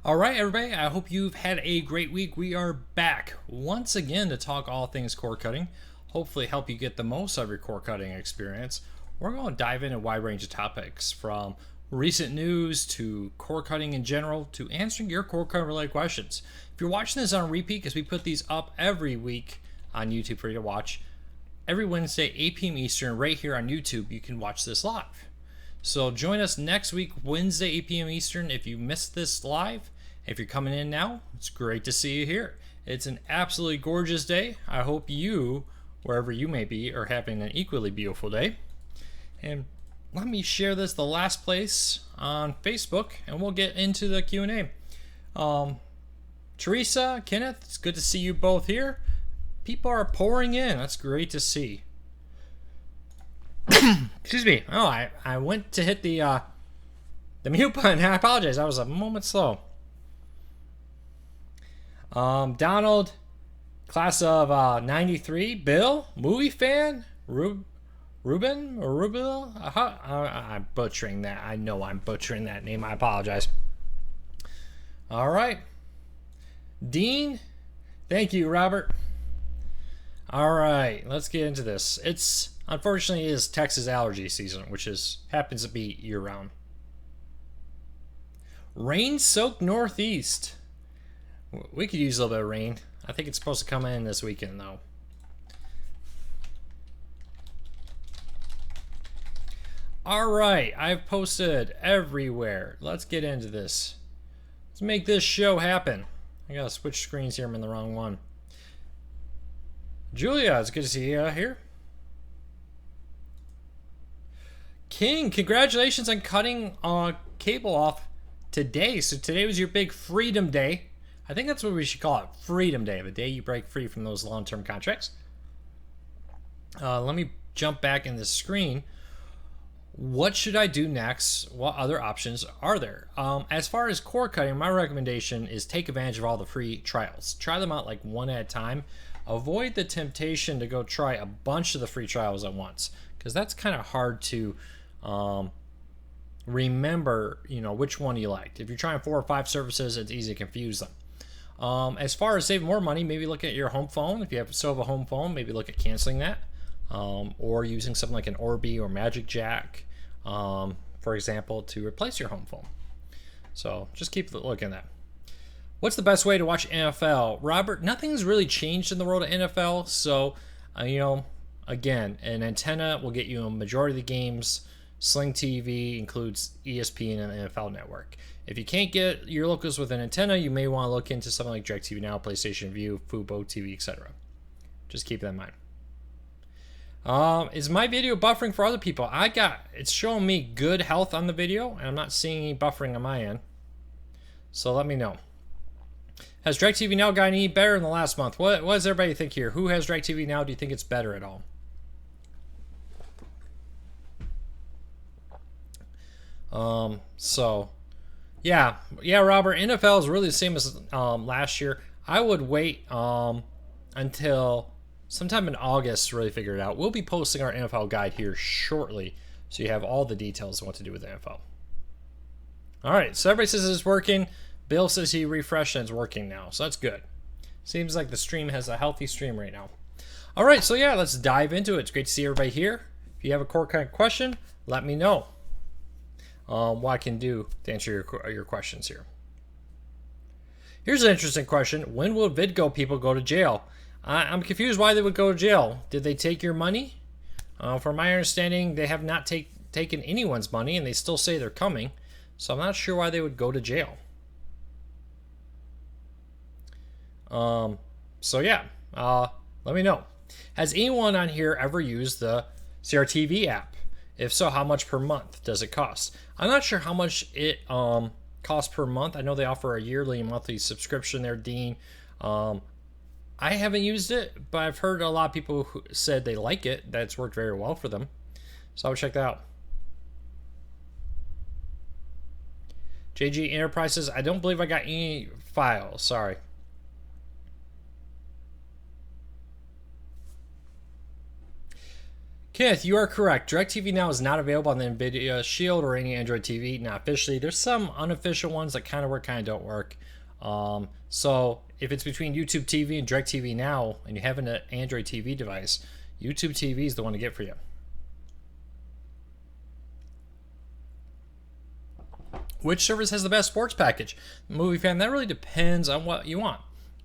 All right, everybody, I hope you've had a great week. We are back once again to talk all things cord cutting, hopefully help you get the most out of your cord cutting experience. We're going to dive into a wide range of topics, from recent news to cord cutting in general to answering your cord cutting related questions. If you're watching this on repeat, because we put these up every week on YouTube for you to watch, every Wednesday, 8 p.m. Eastern, right here on YouTube, you can watch this live. So join us next week, Wednesday, 8 p.m. Eastern. If you missed this live, if you're coming in now, it's great to see you here. It's an absolutely gorgeous day. I hope you, wherever you may be, are having an equally beautiful day. And let me share this the last place on Facebook, and we'll get into the Q&A. Teresa, Kenneth, it's good to see you both here. People are pouring in. That's great to see. Excuse me. Oh, I went to hit the mute button. I apologize. I was a moment slow. Donald, class of 93. Bill, movie fan. Ruben or Rubil. I'm butchering that. I know I'm butchering that name. I apologize. All right. Dean, thank you, Robert. All right, let's get into this. It's unfortunately is Texas allergy season, which happens to be year-round. Rain-soaked Northeast. We could use a little bit of rain. I think it's supposed to come in this weekend, though. All right, I've posted everywhere. Let's get into this. Let's make this show happen. I gotta switch screens here. I'm in the wrong one. Julia, it's good to see you here. King, congratulations on cutting cable off today. So today was your big Freedom Day. I think that's what we should call it, Freedom Day, the day you break free from those long-term contracts. Let me jump back in the screen. What should I do next? What other options are there? As far as cord cutting, my recommendation is take advantage of all the free trials. Try them out like one at a time. Avoid the temptation to go try a bunch of the free trials at once, because that's kind of hard to remember, which one you liked. If you're trying 4 or 5 services, it's easy to confuse them. As far as saving more money, maybe look at your home phone. If you still have a home phone, maybe look at canceling that, or using something like an Orbi or Magic Jack, for example, to replace your home phone. So just keep looking at that. What's the best way to watch NFL? Robert, nothing's really changed in the world of NFL. So, again, an antenna will get you a majority of the games. Sling TV includes ESPN and the NFL Network. If you can't get your locals with an antenna, you may want to look into something like DirecTV Now, PlayStation View, Fubo TV, etc. Just keep that in mind. Is my video buffering for other people? It's showing me good health on the video, and I'm not seeing any buffering on my end. So let me know. Has DirecTV Now gotten any better in the last month? What does everybody think here? Who has DirecTV Now? Do you think it's better at all? Yeah, Robert, NFL is really the same as last year. I would wait until sometime in August to really figure it out. We'll be posting our NFL guide here shortly, so you have all the details of what to do with the NFL. All right, so everybody says it's working. Bill says he refreshed and it's working now, so that's good. Seems like the stream has a healthy stream right now. All right, so yeah, let's dive into it. It's great to see everybody here. If you have a cord cutting question, let me know what I can do to answer your questions here. Here's an interesting question. When will VidGo people go to jail? I'm confused why they would go to jail. Did they take your money? From my understanding, they have not taken anyone's money, and they still say they're coming. So I'm not sure why they would go to jail. Let me know. Has anyone on here ever used the CRTV app? If so, how much per month does it cost? I'm not sure how much it costs per month. I know they offer a yearly and monthly subscription there, Dean. I haven't used it, but I've heard a lot of people who said they like it, that it's worked very well for them. So I'll check that out. JG Enterprises, I don't believe I got any files. Sorry. Kenneth, you are correct. DirecTV Now is not available on the NVIDIA Shield or any Android TV, not officially. There's some unofficial ones that kind of work, kind of don't work. So if it's between YouTube TV and DirecTV Now, and you have an Android TV device, YouTube TV is the one to get for you. Which service has the best sports package? Movie fan, that really depends on what you want.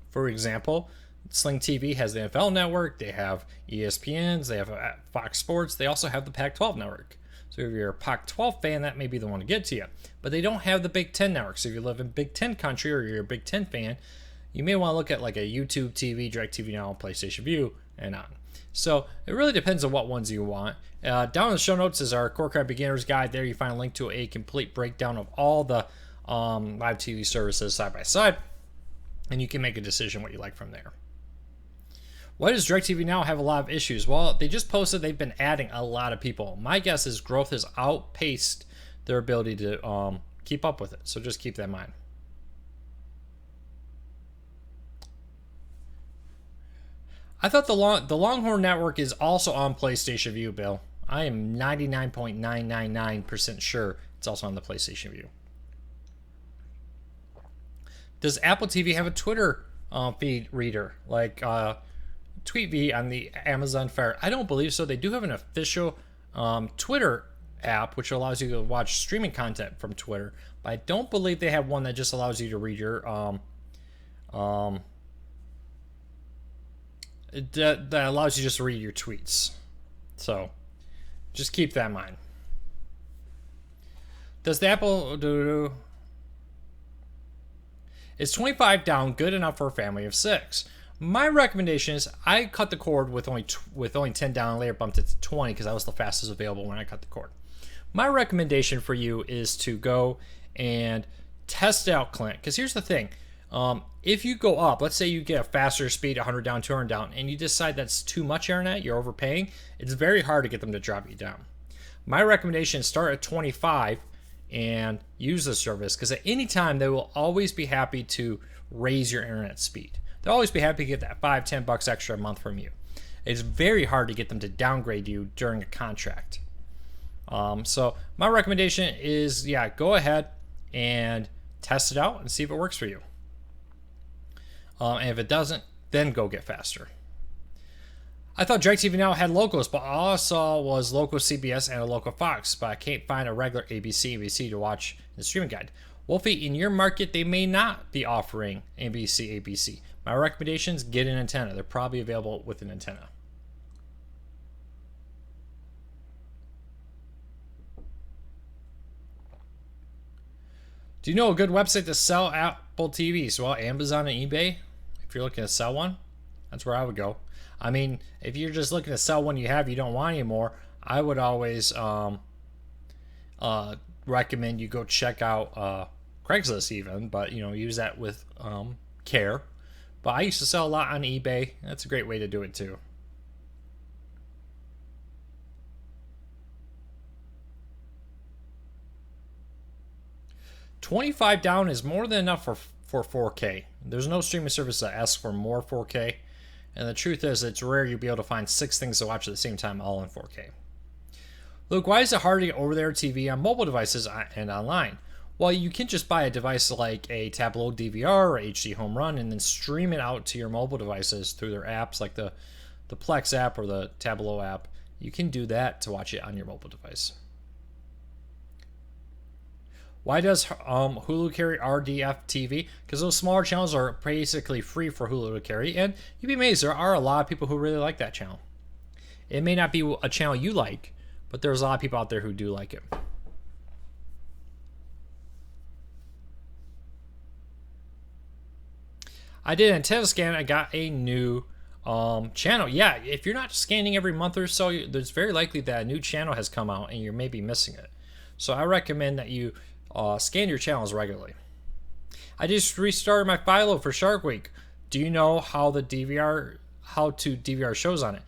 For example, Sling TV has the NFL Network, they have ESPNs, they have Fox Sports, they also have the Pac-12 Network. So if you're a Pac-12 fan, that may be the one to get to you. But they don't have the Big Ten Network. So if you live in Big Ten country or you're a Big Ten fan, you may want to look at like a YouTube TV, DirecTV Now, PlayStation View, and on. So it really depends on what ones you want. Down in the show notes is our Core Crime Beginner's Guide. There you find a link to a complete breakdown of all the live TV services side by side. And you can make a decision what you like from there. Why does DirecTV Now have a lot of issues? Well, they just posted they've been adding a lot of people. My guess is growth has outpaced their ability to keep up with it. So just keep that in mind. I thought the Longhorn Network is also on PlayStation View, Bill. I am 99.999% sure it's also on the PlayStation View. Does Apple TV have a Twitter feed reader like TweetV on the Amazon Fire? I don't believe so. They do have an official Twitter app which allows you to watch streaming content from Twitter, but I don't believe they have one that just allows you to read your that allows you just to read your tweets. So just keep that in mind. Does the Apple do? Is 25 down good enough for a family of 6? My recommendation is I cut the cord with only 10 down and later bumped it to 20 because that was the fastest available when I cut the cord. My recommendation for you is to go and test out Clint, because here's the thing. If you go up, let's say you get a faster speed, 100 down, 200 down, and you decide that's too much internet, you're overpaying, it's very hard to get them to drop you down. My recommendation is start at 25 and use the service, because at any time they will always be happy to raise your internet speed. They'll always be happy to get that $5-10 extra a month from you. It's very hard to get them to downgrade you during a contract. So my recommendation is, yeah, go ahead and test it out and see if it works for you. And if it doesn't, then go get faster. I thought DirecTV Now had locals, but all I saw was local CBS and a local Fox, but I can't find a regular ABC to watch in the streaming guide. Wolfie, in your market, they may not be offering ABC. My recommendation is get an antenna. They're probably available with an antenna. Do you know a good website to sell Apple TVs? Well, Amazon and eBay. If you're looking to sell one, that's where I would go. I mean, if you're just looking to sell one you have, you don't want anymore, I would always recommend you go check out Craigslist even, but use that with care. But I used to sell a lot on eBay. That's a great way to do it too. $25 down is more than enough for 4K. There's no streaming service that asks for more 4K. And the truth is, it's rare you'll be able to find 6 things to watch at the same time, all in 4K. Luke, why is it hard to get over-the-air TV on mobile devices and online? Well, you can just buy a device like a Tableau DVR or HD Home Run and then stream it out to your mobile devices through their apps like the Plex app or the Tableau app. You can do that to watch it on your mobile device. Why does Hulu carry RDF TV? Because those smaller channels are basically free for Hulu to carry, and you'd be amazed, there are a lot of people who really like that channel. It may not be a channel you like, but there's a lot of people out there who do like it. I did an antenna scan. I got a new channel. Yeah, if you're not scanning every month or so, there's very likely that a new channel has come out and you're maybe missing it. So I recommend that you scan your channels regularly. I just restarted my Philo for Shark Week. Do you know how to DVR shows on it?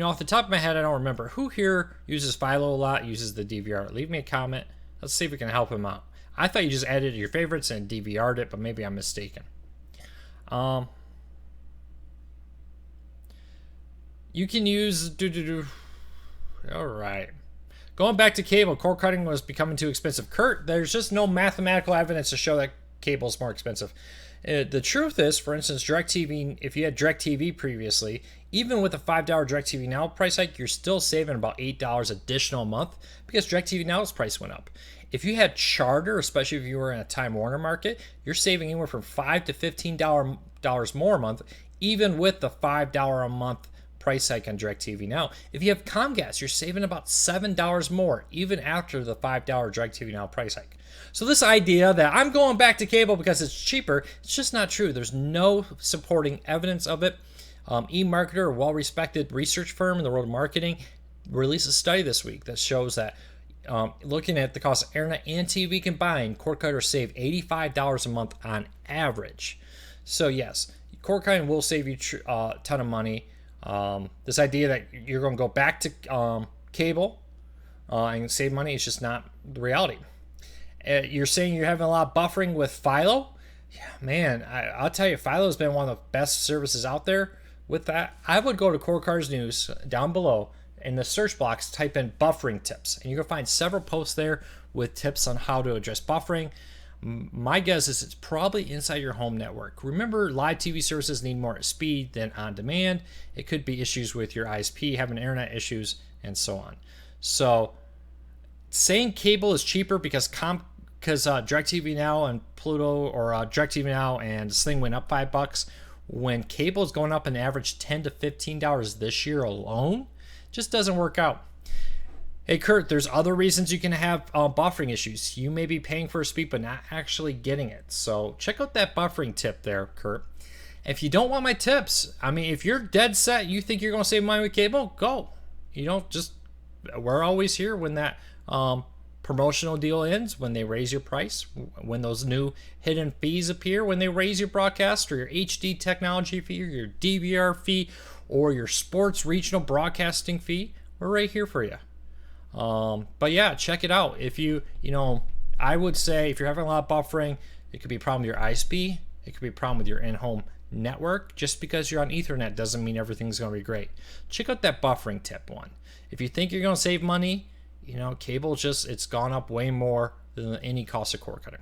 Off the top of my head, I don't remember. Who here uses Philo a lot, uses the DVR? Leave me a comment. Let's see if we can help him out. I thought you just added your favorites and DVR'd it, but maybe I'm mistaken. You can use All right. Going back to cable, cord cutting was becoming too expensive. Kurt, there's just no mathematical evidence to show that cable is more expensive. The truth is, for instance, DirecTV, if you had DirecTV previously, even with a $5 DirecTV Now price hike, you're still saving about $8 additional a month because DirecTV Now's price went up. If you had Charter, especially if you were in a Time Warner market, you're saving anywhere from $5 to $15 more a month, even with the $5 a month price hike on DirecTV Now. If you have Comcast, you're saving about $7 more, even after the $5 DirecTV Now price hike. So this idea that I'm going back to cable because it's cheaper, it's just not true. There's no supporting evidence of it. eMarketer, a well-respected research firm in the world of marketing, released a study this week that shows that looking at the cost of internet and TV combined, cord cutters save $85 a month on average. So yes, cord cutting will save you a ton of money. This idea that you're going to go back to cable and save money is just not the reality. You're saying you're having a lot of buffering with Philo? Yeah, man, I'll tell you, Philo has been one of the best services out there. With that, I would go to Core Cars News down below in the search box, type in buffering tips, and you're going to find several posts there with tips on how to address buffering. My guess is it's probably inside your home network. Remember, live TV services need more speed than on demand. It could be issues with your ISP, having internet issues, and so on. So saying cable is cheaper because DirecTV Now and Pluto, or DirecTV Now and Sling went up $5, when cable is going up an average $10 to $15 this year alone, just doesn't work out. Hey Kurt, there's other reasons you can have buffering issues. You may be paying for a speed but not actually getting it. So check out that buffering tip there, Kurt. If you don't want my tips, I mean, if you're dead set, you think you're going to save money with cable, go. We're always here when that promotional deal ends, when they raise your price, when those new hidden fees appear, when they raise your broadcast or your HD technology fee or your DVR fee or your sports regional broadcasting fee. We're right here for you. But yeah, check it out. If I would say if you're having a lot of buffering, it could be a problem with your ISP. It could be a problem with your in-home network. Just because you're on Ethernet doesn't mean everything's going to be great. Check out that buffering tip one. If you think you're going to save money, cable it's gone up way more than any cost of cord cutting.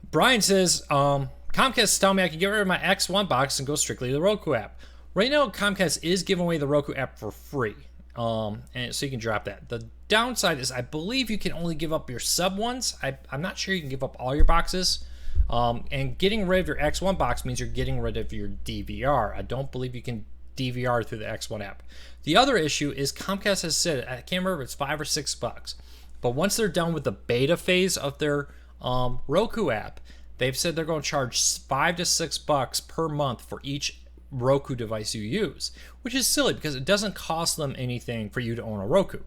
Brian says, Comcast is telling me I can get rid of my X1 box and go strictly to the Roku app. Right now, Comcast is giving away the Roku app for free, and so you can drop that. The downside is I believe you can only give up your sub ones. I'm not sure you can give up all your boxes. And getting rid of your X1 box means you're getting rid of your DVR. I don't believe you can DVR through the X1 app. The other issue is Comcast has said, I can't remember if it's $5 or $6, but once they're done with the beta phase of their Roku app, they've said they're going to charge $5 to $6 per month for each Roku device you use, which is silly because it doesn't cost them anything for you to own a Roku.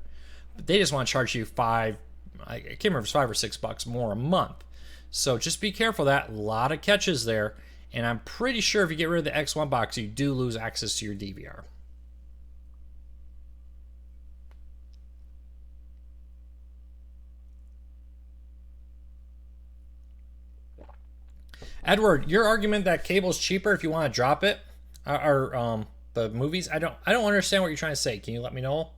But they just want to charge you I can't remember if it's $5 or $6 more a month. So just be careful of that. A lot of catches there. And I'm pretty sure if you get rid of the X1 box, you do lose access to your DVR. Edward, your argument that cable is cheaper if you want to drop it, or the movies, I don't understand what you're trying to say. Can you let me know?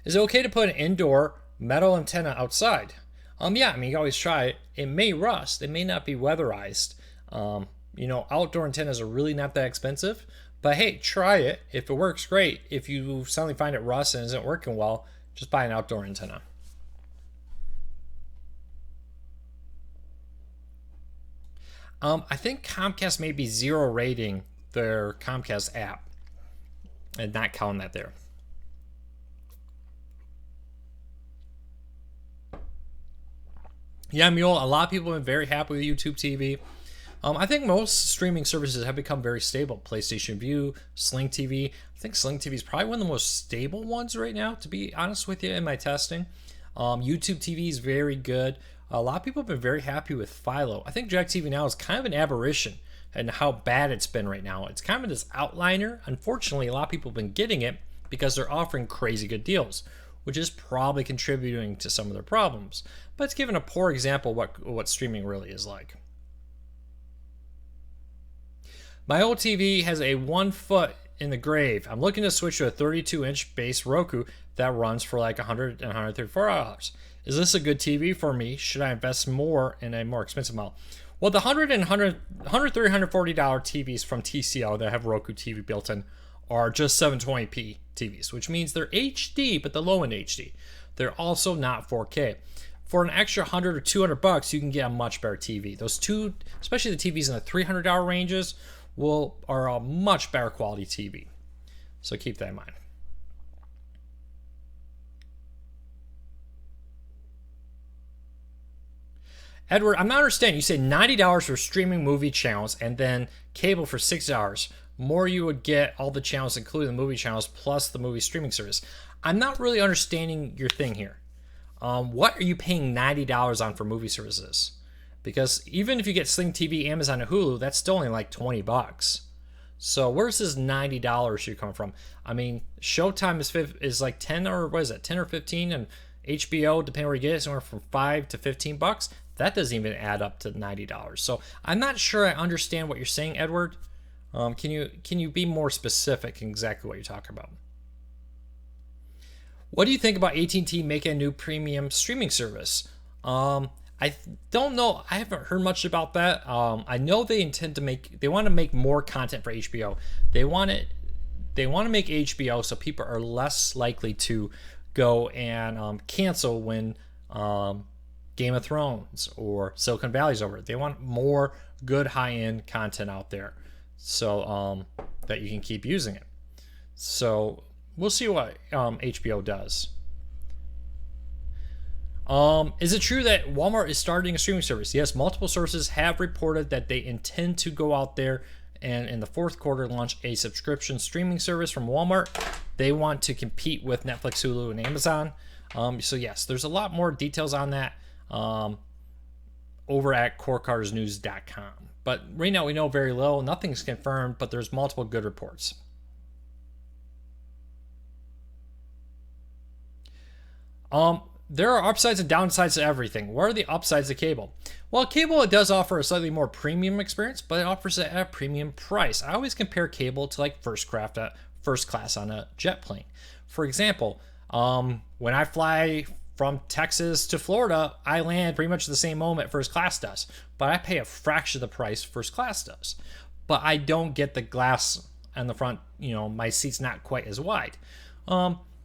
Is it okay to put an indoor metal antenna outside? Yeah, I mean, you can always try it. It may rust. It may not be weatherized. Outdoor antennas are really not that expensive. But hey, try it. If it works, great. If you suddenly find it rusts and isn't working well, just buy an outdoor antenna. I think Comcast may be 0 rating their Comcast app and not counting that there. Yeah, Mule, a lot of people have been very happy with YouTube TV. I think most streaming services have become very stable. PlayStation Vue, Sling TV. I think Sling TV is probably one of the most stable ones right now, to be honest with you, in my testing. YouTube TV is very good. A lot of people have been very happy with Philo. I think DirecTV Now is kind of an aberration in how bad it's been right now. It's kind of this outliner. Unfortunately, a lot of people have been getting it because they're offering crazy good deals. which is probably contributing to some of their problems. But it's given a poor example what streaming really is like. My old TV has a 1 foot in the grave. I'm looking to switch to a 32-inch base Roku that runs for like $100 and $134. Is this a good TV for me? Should I invest more in a more expensive model? Well, the $100 and $140 TVs from TCL that have Roku TV built in are just 720p TVs, which means they're HD, but the low end HD. They're also not 4K. For an extra $100 or $200, you can get a much better TV. Those two, especially the TVs in the $300 ranges, are a much better quality TV. So keep that in mind. Edward, I'm not understanding. You say $90 for streaming movie channels and then cable for $6. More you would get all the channels, including the movie channels, plus the movie streaming service. I'm not really understanding your thing here. What are you paying $90 on for movie services? Because even if you get Sling TV, Amazon, and Hulu, that's still only like $20. So where's this $90 you come from? I mean, Showtime is like 10 or what is it, 10 or 15, and HBO, depending where you get it, somewhere from $5 to $15. That doesn't even add up to $90. So I'm not sure I understand what you're saying, Edward. Can you be more specific in exactly what you're talking about? What do you think about AT&T making a new premium streaming service? I don't know. I haven't heard much about that. I know they want to make more content for HBO. They want to make HBO so people are less likely to go and cancel when Game of Thrones or Silicon Valley's over. They want more good high-end content out there so that you can keep using it. So we'll see what HBO does. Is it true that Walmart is starting a streaming service? Yes, multiple sources have reported that they intend to go out there and in the fourth quarter launch a subscription streaming service from Walmart. They want to compete with Netflix, Hulu, and Amazon. So yes, there's a lot more details on that over at corecarsnews.com. But right now we know very little. Nothing's confirmed, but there's multiple good reports. There are upsides and downsides to everything. What are the upsides of cable? Well, cable, it does offer a slightly more premium experience, but it offers it at a premium price. I always compare cable to like first class on a jet plane. For example, when I fly from Texas to Florida, I land pretty much the same moment first class does, but I pay a fraction of the price first class does. But I don't get the glass on the front, my seat's not quite as wide.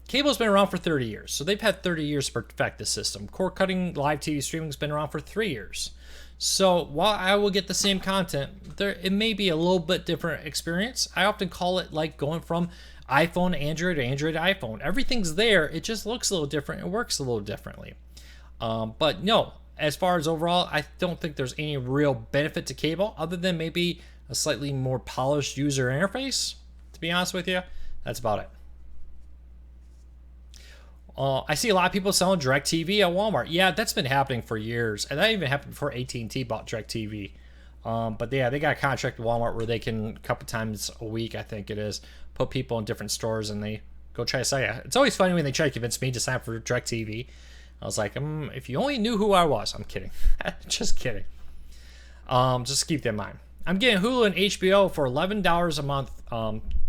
Cable's been around for 30 years, so they've had 30 years to perfect the system. Cord-cutting live TV streaming's been around for 3 years. So while I will get the same content, it may be a little bit different experience. I often call it like going from iPhone to Android to Android to iPhone. Everything's there, it just looks a little different, it works a little differently. But no, as far as overall, I don't think there's any real benefit to cable other than maybe a slightly more polished user interface, to be honest with you. That's about it. I see a lot of people selling DirecTV at Walmart. Yeah, that's been happening for years. And that even happened before AT&T bought DirecTV. But yeah, they got a contract with Walmart where they can, a couple times a week, I think it is, put people in different stores and they go try to sell you. It's always funny when they try to convince me to sign up for DirecTV. I was like, if you only knew who I was. I'm kidding. Just kidding. Just keep that in mind. I'm getting Hulu and HBO for $11 a month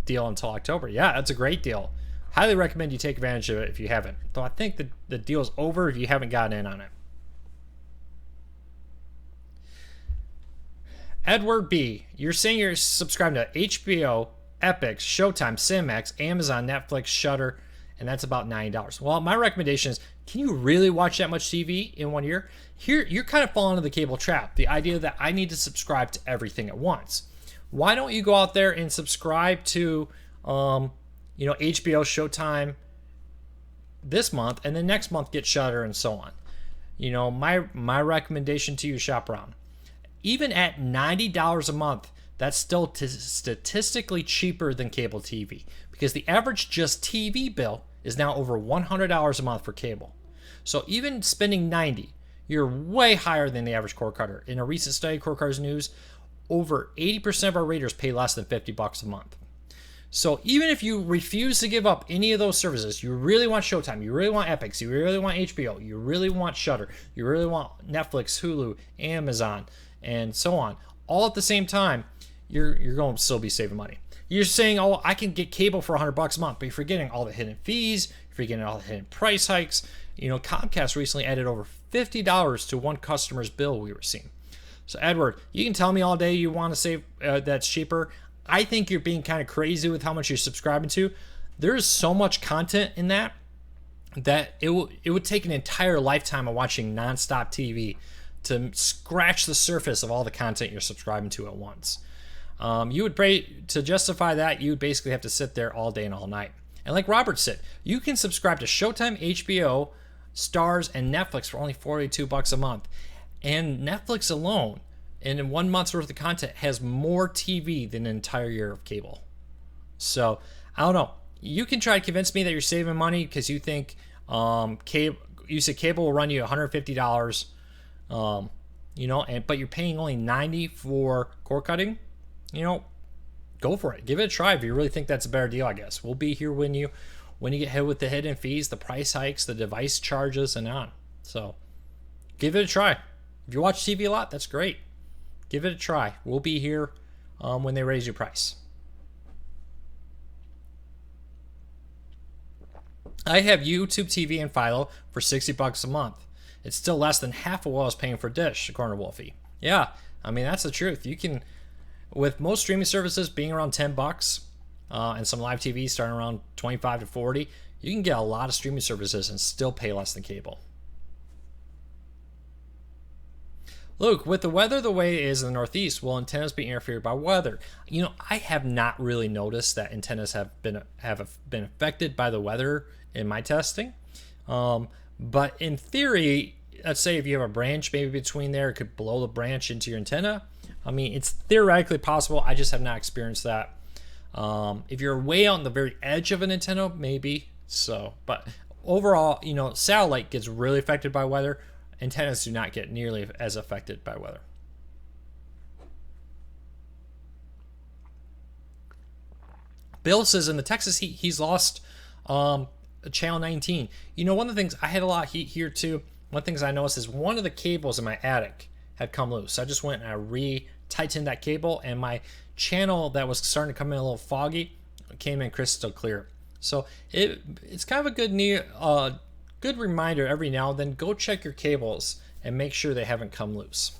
deal until October. Yeah, that's a great deal. Highly recommend you take advantage of it if you haven't. Though I think the deal is over if you haven't gotten in on it. Edward B., you're saying you're subscribed to HBO, Epix, Showtime, Cinemax, Amazon, Netflix, Shudder, and that's about $90. Well, my recommendation is, can you really watch that much TV in 1 year? Here, you're kind of falling into the cable trap. The idea that I need to subscribe to everything at once. Why don't you go out there and subscribe to HBO, Showtime this month, and then next month get Shudder and so on. My recommendation to you, shop around. Even at $90 a month, that's still statistically cheaper than cable TV because the average just TV bill is now over $100 a month for cable. So even spending $90, you're way higher than the average cord cutter. In a recent study, Cord Cutters News, over 80% of our readers pay less than $50 a month. So even if you refuse to give up any of those services, you really want Showtime, you really want Epix, you really want HBO, you really want Shudder, you really want Netflix, Hulu, Amazon, and so on, all at the same time, you're going to still be saving money. You're saying, oh, I can get cable for $100 a month, but you're forgetting all the hidden fees, you're forgetting all the hidden price hikes. You know, Comcast recently added over $50 to one customer's bill we were seeing. So Edward, you can tell me all day you want to save that's cheaper. I think you're being kind of crazy with how much you're subscribing to. There's so much content in that it would take an entire lifetime of watching nonstop TV to scratch the surface of all the content you're subscribing to at once. You would to justify that, you would basically have to sit there all day and all night. And like Robert said, you can subscribe to Showtime, HBO, Stars, and Netflix for only $42 a month. And Netflix alone, in 1 month's worth of content, has more TV than an entire year of cable. So, I don't know. You can try to convince me that you're saving money because you think cable will run you $150, but you're paying only $90 for cord cutting. Go for it. Give it a try if you really think that's a better deal, I guess. We'll be here when you get hit with the hidden fees, the price hikes, the device charges, and on. So, give it a try. If you watch TV a lot, that's great. Give it a try. We'll be here when they raise your price. I have YouTube TV and Philo for $60 a month. It's still less than half of what I was paying for Dish, according to Wolfie. Yeah, I mean, that's the truth. You can, with most streaming services being around $10 and some live TV starting around $25 to $40, you can get a lot of streaming services and still pay less than cable. Luke, with the weather the way it is in the Northeast, will antennas be interfered by weather? I have not really noticed that antennas have been affected by the weather in my testing. But in theory, let's say if you have a branch maybe between there, it could blow the branch into your antenna. I mean, it's theoretically possible. I just have not experienced that. If you're way on the very edge of an antenna, maybe so. But overall, satellite gets really affected by weather. Antennas do not get nearly as affected by weather. Bill says in the Texas heat, he's lost channel 19. One of the things, I had a lot of heat here too. One of the things I noticed is one of the cables in my attic had come loose. So I just went and I re-tightened that cable, and my channel that was starting to come in a little foggy came in crystal clear. So it's kind of a good reminder every now and then. Go check your cables and make sure they haven't come loose.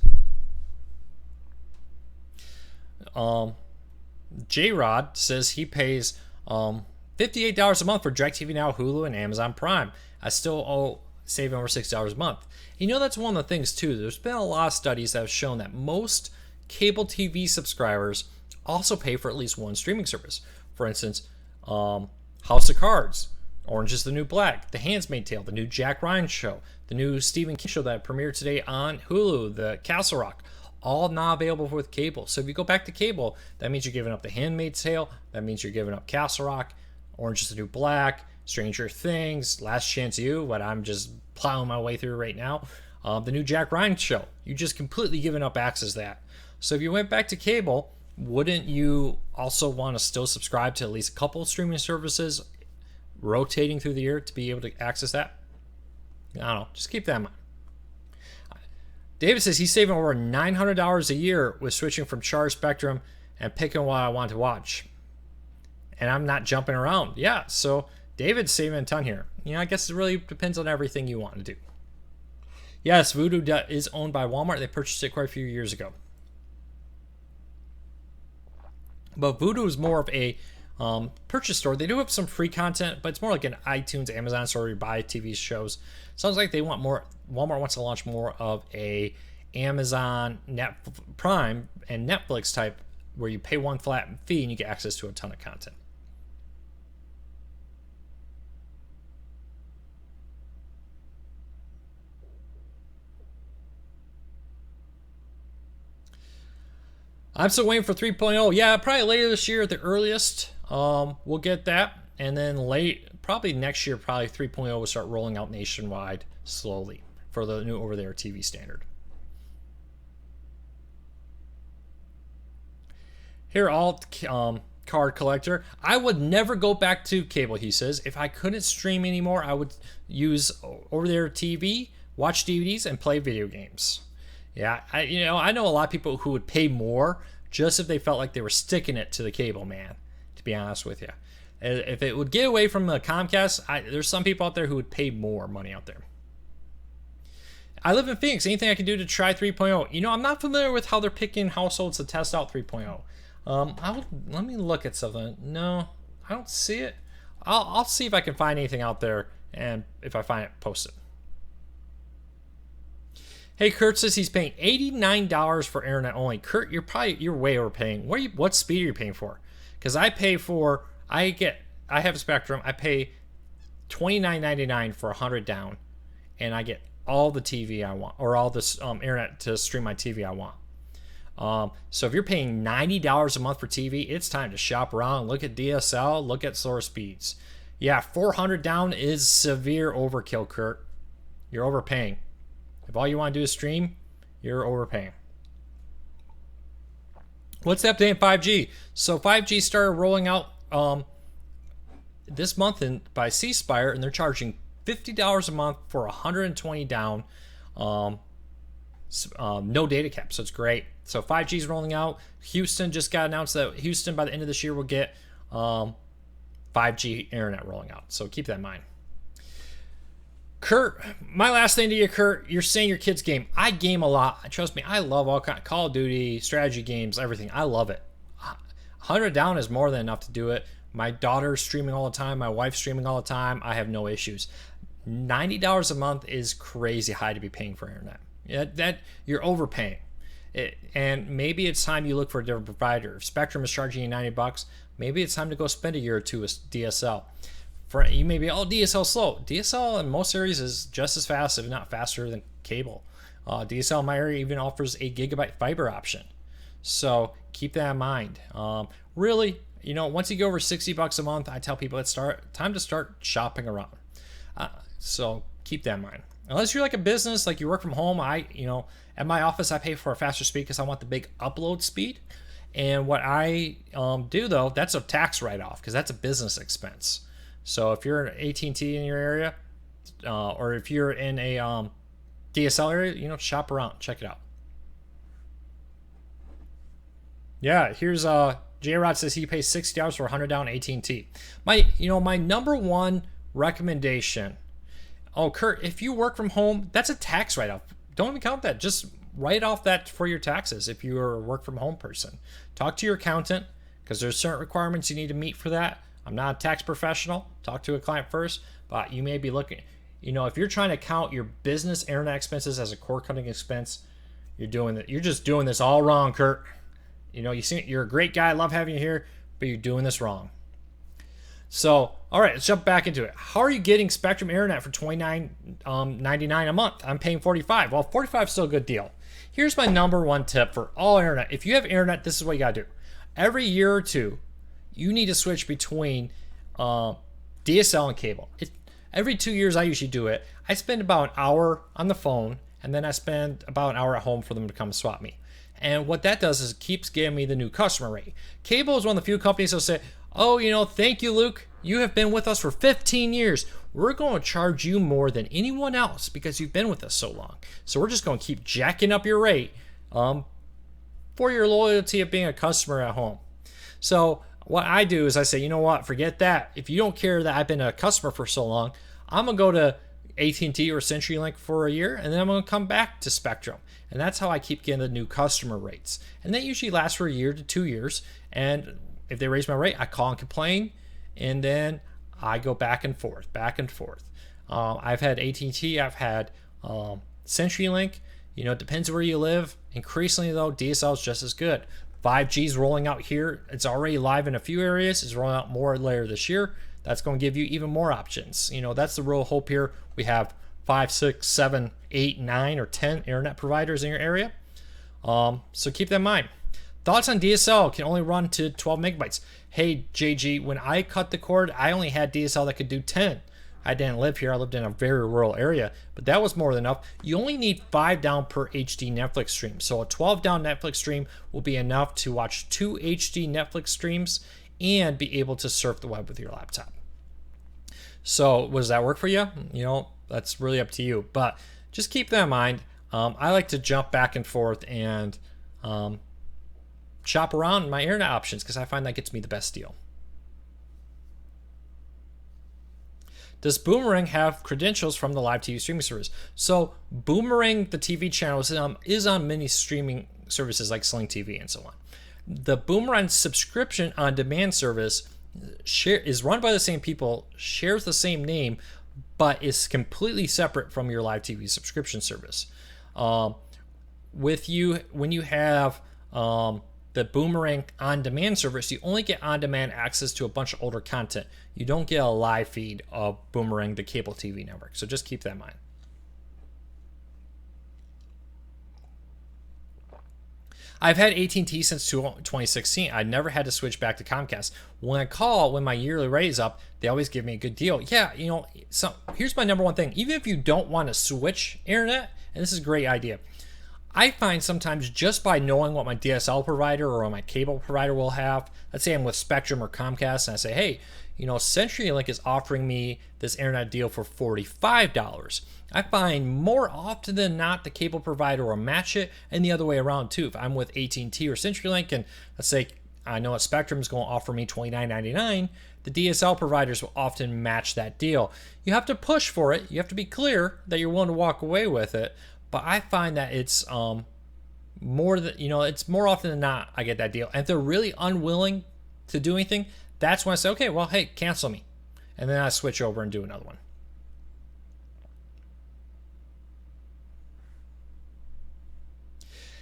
J-Rod says he pays $58 a month for DirecTV Now, Hulu, and Amazon Prime. I still owe saving over $6 a month. That's one of the things too. There's been a lot of studies that have shown that most cable TV subscribers also pay for at least one streaming service. For instance, House of Cards, Orange is the New Black, The Handmaid's Tale, the new Jack Ryan show, the new Stephen King show that premiered today on Hulu, the Castle Rock, all not available with cable. So if you go back to cable, that means you're giving up The Handmaid's Tale, that means you're giving up Castle Rock, Orange is the New Black, Stranger Things, Last Chance U, what I'm just plowing my way through right now, the new Jack Ryan show. You just completely given up access to that. So if you went back to cable, wouldn't you also want to still subscribe to at least a couple streaming services rotating through the year to be able to access that? I don't know. Just keep that in mind. David says he's saving over $900 a year with switching from Charter Spectrum and picking what I want to watch. And I'm not jumping around. Yeah, so David's saving a ton here. I guess it really depends on everything you want to do. Yes, Vudu is owned by Walmart. They purchased it quite a few years ago. But Vudu is more of a purchase store. They do have some free content, but it's more like an iTunes, Amazon store where you buy TV shows. Sounds like they want more. Walmart wants to launch more of a Amazon, Prime, and Netflix type where you pay one flat fee and you get access to a ton of content. I'm still waiting for 3.0. Yeah, probably later this year at the earliest. We'll get that. And then probably next year, probably 3.0 will start rolling out nationwide slowly for the new over-the-air TV standard. Here, I'll card collector. I would never go back to cable, he says. If I couldn't stream anymore, I would use over-the-air TV, watch DVDs, and play video games. Yeah, I know a lot of people who would pay more just if they felt like they were sticking it to the cable, man, to be honest with you. If it would get away from the Comcast, there's some people out there who would pay more money out there. I live in Phoenix. Anything I can do to try 3.0? I'm not familiar with how they're picking households to test out 3.0. Let me look at something. No, I don't see it. I'll see if I can find anything out there, and if I find it, post it. Hey, Kurt says he's paying $89 for internet only. Kurt, you're way overpaying. What speed are you paying for? Because I have Spectrum. I pay $29.99 for 100 down, and I get all the TV I want, or all this internet to stream my TV I want. So if you're paying $90 a month for TV, it's time to shop around, look at DSL, look at slower speeds. Yeah, 400 down is severe overkill, Kurt. You're overpaying. If all you want to do is stream, you're overpaying. What's the update in 5G? So 5G started rolling out this month by C Spire, and they're charging $50 a month for 120 down, no data cap, so it's great. So 5G is rolling out. Houston just got announced that Houston by the end of this year will get 5G internet rolling out, so keep that in mind. Kurt, my last thing to you, Kurt, you're saying your kids game. I game a lot. Trust me, I love all kinds of Call of Duty, strategy games, everything. I love it. 100 down is more than enough to do it. My daughter's streaming all the time. My wife's streaming all the time. I have no issues. $90 a month is crazy high to be paying for internet. That you're overpaying. And maybe it's time you look for a different provider. If Spectrum is charging you $90, maybe it's time to go spend a year or two with DSL. You may be, DSL slow. DSL in most areas is just as fast, if not faster, than cable. DSL in my area even offers a gigabyte fiber option. So keep that in mind. Really, once you go over $60 a month, I tell people it's time to start shopping around. So keep that in mind. Unless you're like a business, like you work from home, at my office I pay for a faster speed because I want the big upload speed. And what I do though, that's a tax write-off because that's a business expense. So if you're an AT&T in your area, or if you're in a DSL area, shop around, check it out. Yeah, here's J-Rod says he pays $60 for 100 down AT&T. My number one recommendation. Oh, Kurt, if you work from home, that's a tax write-off. Don't even count that. Just write off that for your taxes if you're a work from home person. Talk to your accountant because there's certain requirements you need to meet for that. I'm not a tax professional. Talk to a client first, but you may be looking, if you're trying to count your business internet expenses as a core cutting expense, you're just doing this all wrong, Kurt. You're a great guy. I love having you here, but you're doing this wrong. So, all right, let's jump back into it. How are you getting Spectrum internet for $29.99 a month? I'm paying $45. Well, $45 is still a good deal. Here's my number one tip for all internet. If you have internet, this is what you got to do. Every year or two, you need to switch between DSL and cable. Every 2 years, I usually do it. I spend about an hour on the phone, and then I spend about an hour at home for them to come swap me. And what that does is it keeps giving me the new customer rate. Cable is one of the few companies that'll say, thank you, Luke. You have been with us for 15 years. We're going to charge you more than anyone else because you've been with us so long. So we're just going to keep jacking up your rate for your loyalty of being a customer at home. So what I do is I say, forget that. If you don't care that I've been a customer for so long, I'm going to go to AT&T or CenturyLink for a year, and then I'm going to come back to Spectrum. And that's how I keep getting the new customer rates. And that usually lasts for a year to 2 years. And if they raise my rate, I call and complain, and then I go back and forth. I've had AT&T, I've had CenturyLink. It depends where you live. Increasingly, though, DSL is just as good. 5G is rolling out here. It's already live in a few areas. It's rolling out more later this year. That's going to give you even more options. That's the real hope here. We have 5, 6, 7, 8, 9, or 10 internet providers in your area. So keep that in mind. Thoughts on DSL can only run to 12 megabytes. Hey, JG, when I cut the cord, I only had DSL that could do 10. I didn't live here. I lived in a very rural area, but that was more than enough. You only need 5 down per HD Netflix stream. So a 12 down Netflix stream will be enough to watch 2 HD Netflix streams and be able to surf the web with your laptop. So does that work for you? You know, that's really up to you. But just keep that in mind. I like to jump back and forth and shop around my internet options because I find that gets me the best deal. Does Boomerang have credentials from the live TV streaming service? So Boomerang, the TV channel, is on many streaming services like Sling TV and so on. The Boomerang subscription on demand service is run by the same people, shares the same name, but is completely separate from your live TV subscription service. When you have the Boomerang on-demand service, you only get on-demand access to a bunch of older content. You don't get a live feed of Boomerang, the cable TV network. So just keep that in mind. I've had AT&T since 2016. I never had to switch back to Comcast. When my yearly rate is up, they always give me a good deal. Yeah, you know, so here's my number one thing. Even if you don't want to switch internet, and this is a great idea, I find sometimes just by knowing what my DSL provider or my cable provider will have, let's say I'm with Spectrum or Comcast, and I say, hey, you know, CenturyLink is offering me this internet deal for $45. I find more often than not the cable provider will match it, and the other way around too. If I'm with AT&T or CenturyLink, and let's say I know that Spectrum is going to offer me $29.99, the DSL providers will often match that deal. You have to push for it. You have to be clear that you're willing to walk away with it. But I find that it's more than, you know, it's more often than not I get that deal. And if they're really unwilling to do anything, that's when I say, okay, well, hey, cancel me. And then I switch over and do another one.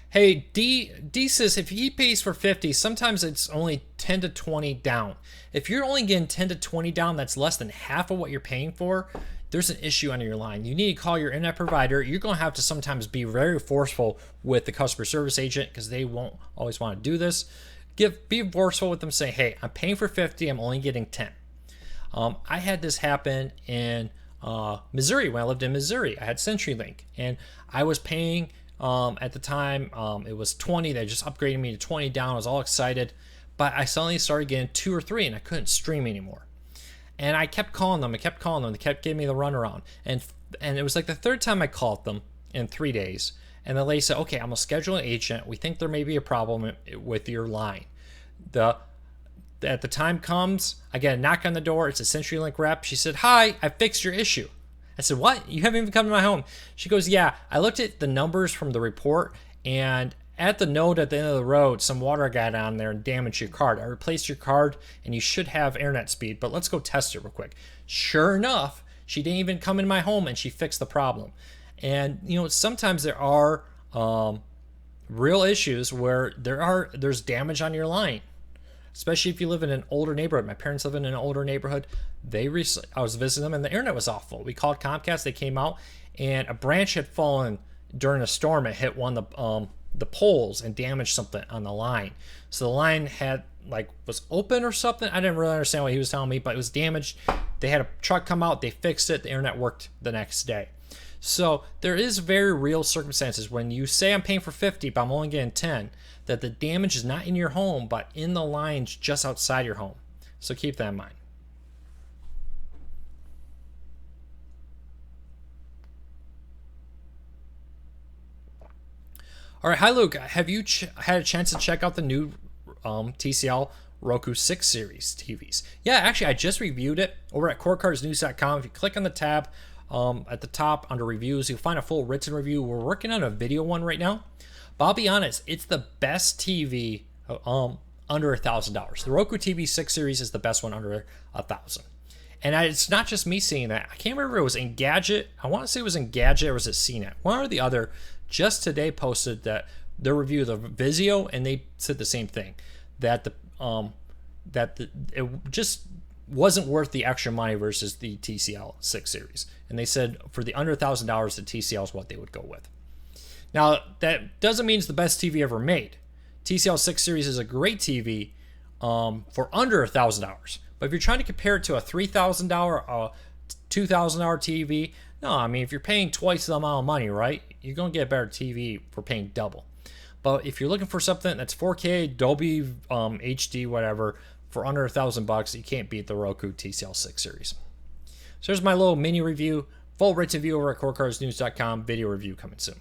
Hey, D says if he pays for 50, sometimes it's only 10 to 20 down. If you're only getting 10 to 20 down, that's less than half of what you're paying for. There's an issue on your line. You need to call your internet provider. You're going to have to sometimes be very forceful with the customer service agent because they won't always want to do this. Be forceful with them. Say, hey, I'm paying for 50. I'm only getting 10. I had this happen in Missouri when I lived in Missouri. I had CenturyLink, and I was paying at the time. It was 20. They just upgraded me to 20 down. I was all excited, but I suddenly started getting 2 or 3, and I couldn't stream anymore. And I kept calling them. They kept giving me the runaround. And it was like the third time I called them in 3 days. And the lady said, okay, I'm going to schedule an agent. We think there may be a problem with your line. At the time comes, I get a knock on the door. It's a CenturyLink rep. She said, hi, I fixed your issue. I said, what? You haven't even come to my home. She goes, yeah, I looked at the numbers from the report, and at the node at the end of the road, some water got on there and damaged your card. I replaced your card, and you should have internet speed, but let's go test it real quick. Sure enough, she didn't even come in my home, and she fixed the problem. And, you know, sometimes there are real issues where there's damage on your line, especially if you live in an older neighborhood. My parents live in an older neighborhood. I was visiting them, and the internet was awful. We called Comcast. They came out, and a branch had fallen during a storm. It hit one of the poles and damaged something on the line. So the line was open or something. I didn't really understand what he was telling me, but it was damaged. They had a truck come out. They fixed it. The internet worked the next day. So there is very real circumstances when you say I'm paying for 50, but I'm only getting 10, that the damage is not in your home, but in the lines just outside your home. So keep that in mind. All right, hi Luke. Have you had a chance to check out the new TCL Roku 6 series TVs? Yeah, actually, I just reviewed it over at corecardsnews.com. If you click on the tab at the top under reviews, you'll find a full written review. We're working on a video one right now. But I'll be honest, it's the best TV under $1,000. The Roku TV 6 series is the best one under $1,000. And it's not just me seeing that. I can't remember if it was Engadget. I want to say it was Engadget or was it CNET? One or the other just today posted that their review of the Vizio, and they said the same thing, that it just wasn't worth the extra money versus the TCL 6 series. And they said for the under $1,000, the TCL is what they would go with. Now, that doesn't mean it's the best TV ever made. TCL 6 series is a great TV for under $1,000. But if you're trying to compare it to a $3,000, $2,000 TV, no, I mean, if you're paying twice the amount of money, right, you're going to get a better TV for paying double. But if you're looking for something that's 4K, Dolby HD, whatever, for under $1,000, you can't beat the Roku TCL 6 series. So there's my little mini review. Full written review over at corecarsnews.com. Video review coming soon.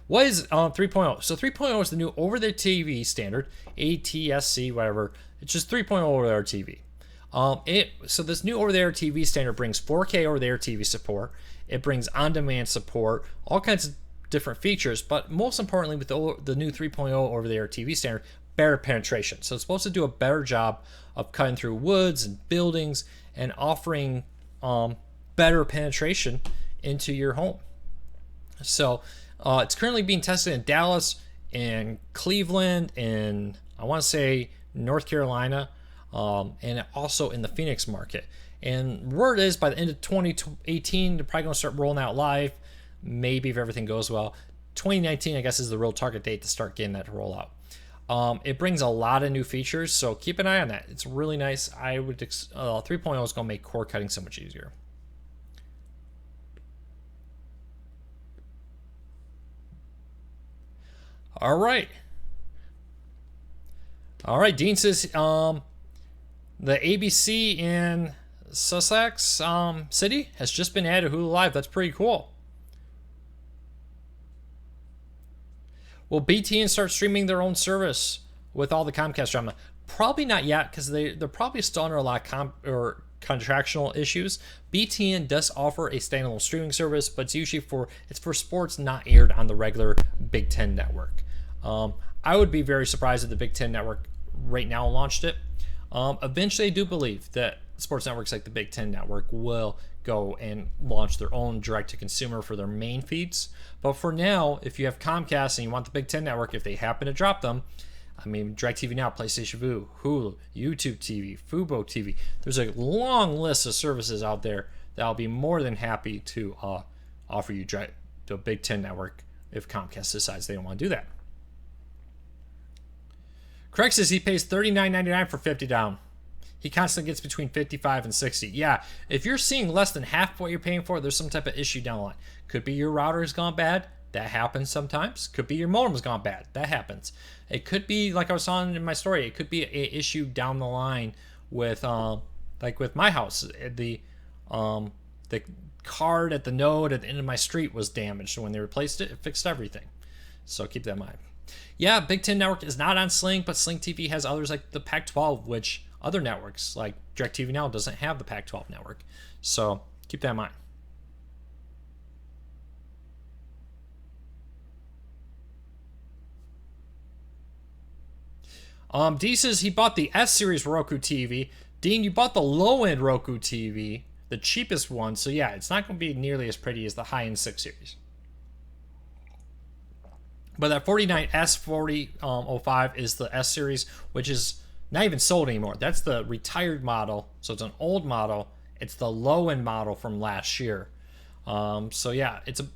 What is 3.0? So 3.0 is the new over-the-air TV standard, ATSC, whatever. It's just 3.0 over-the-air TV. So this new over-the-air TV standard brings 4K over-the-air TV support. It brings on-demand support, all kinds of different features, but most importantly, with the new 3.0 over-the-air TV standard, better penetration. So it's supposed to do a better job of cutting through woods and buildings and offering better penetration into your home. So it's currently being tested in Dallas, in Cleveland, in I want to say North Carolina, and also in the Phoenix market. And word is by the end of 2018, they're probably going to start rolling out live. Maybe if everything goes well. 2019, I guess, is the real target date to start getting that to roll out. It brings a lot of new features, so keep an eye on that. It's really nice. 3.0 is going to make cord cutting so much easier. All right. Dean says the ABC in Sussex City has just been added to Hulu Live. That's pretty cool. Will BTN start streaming their own service with all the Comcast drama? Probably not yet, because they're probably still under a lot of contractual issues. BTN does offer a standalone streaming service, but it's usually for sports not aired on the regular Big Ten network. I would be very surprised if the Big Ten network right now launched it. Eventually, I do believe that sports networks like the Big Ten network will go and launch their own direct-to-consumer for their main feeds. But for now, if you have Comcast and you want the Big Ten network, if they happen to drop them, I mean, DirecTV Now, PlayStation Vue, Hulu, YouTube TV, Fubo TV. There's a long list of services out there that I'll be more than happy to offer you the Big Ten network if Comcast decides they don't want to do that. Craig says he pays $39.99 for 50 down. He constantly gets between 55 and 60. Yeah, if you're seeing less than half what you're paying for, there's some type of issue down the line. Could be your router's gone bad. That happens sometimes. Could be your modem's gone bad. That happens. It could be, like I was saying in my story, it could be an issue down the line with, like with my house. The card at the node at the end of my street was damaged. So when they replaced it, it fixed everything. So keep that in mind. Yeah, Big Ten Network is not on Sling, but Sling TV has others like the Pac-12, which other networks like DirecTV Now doesn't have the Pac-12 network. So keep that in mind. D says he bought the S-Series Roku TV. Dean, you bought the low-end Roku TV, the cheapest one. So yeah, it's not going to be nearly as pretty as the high-end 6 Series. But that 49S4005 is the S-Series, which is not even sold anymore. That's the retired model. So it's an old model. It's the low-end model from last year. So yeah, it's a...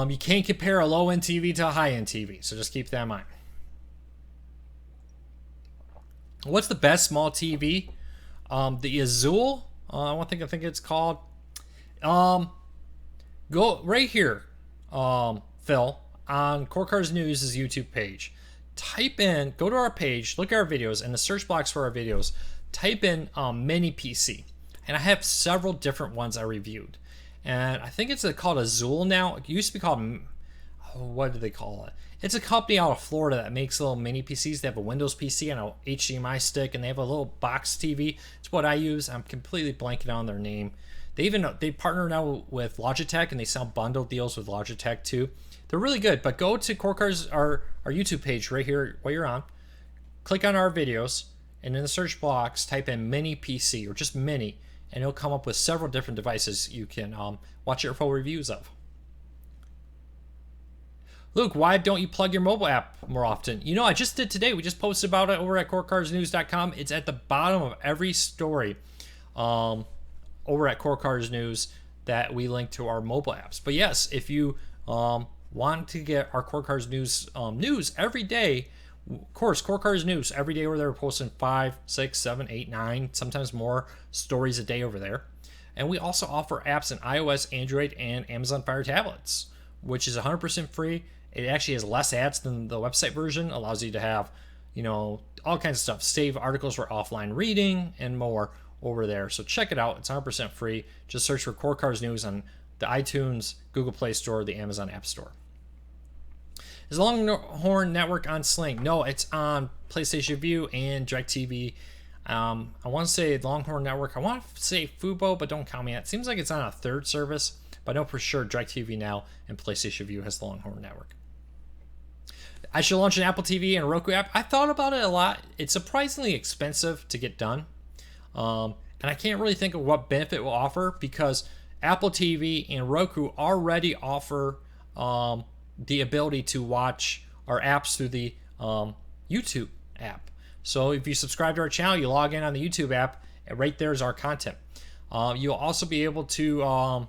you can't compare a low-end TV to a high-end TV. So just keep that in mind. What's the best small TV? The Azul. I think it's called. Go right here, Phil, on Core Cars News' YouTube page. Type in, go to our page, look at our videos, and the search box for our videos. Type in mini PC, and I have several different ones I reviewed. And I think it's called Azul now. It used to be called, what do they call it? It's a company out of Florida that makes little mini PCs. They have a Windows PC and a HDMI stick, and they have a little box TV. It's what I use. I'm completely blanking on their name. They partner now with Logitech, and they sell bundle deals with Logitech too. They're really good. But go to Core Cars, our YouTube page right here while you're on. Click on our videos, and in the search box, type in mini PC or just mini, and it'll come up with several different devices you can watch your full reviews of. Luke, why don't you plug your mobile app more often? You know, I just did today. We just posted about it over at corecarsnews.com. It's at the bottom of every story over at Core Cars News that we link to our mobile apps. But yes, if you want to get our Core Cars News news every day, of course, Core Cars News every day over there. We're posting 5, 6, 7, 8, 9, sometimes more stories a day over there. And we also offer apps in iOS, Android, and Amazon Fire tablets, which is 100% free. It actually has less ads than the website version. Allows you to have, all kinds of stuff. Save articles for offline reading and more over there. So check it out. It's 100% free. Just search for Core Cars News on the iTunes, Google Play Store, the Amazon App Store. Is Longhorn Network on Sling? No, it's on PlayStation Vue and DirecTV. I want to say Longhorn Network. I want to say Fubo, but don't count me out. It seems like it's on a third service, but I know for sure DirecTV now and PlayStation Vue has the Longhorn Network. I should launch an Apple TV and a Roku app. I thought about it a lot. It's surprisingly expensive to get done. And I can't really think of what benefit it will offer because Apple TV and Roku already offer the ability to watch our apps through the YouTube app. So if you subscribe to our channel, you log in on the YouTube app, and right there is our content. You'll also be able to, on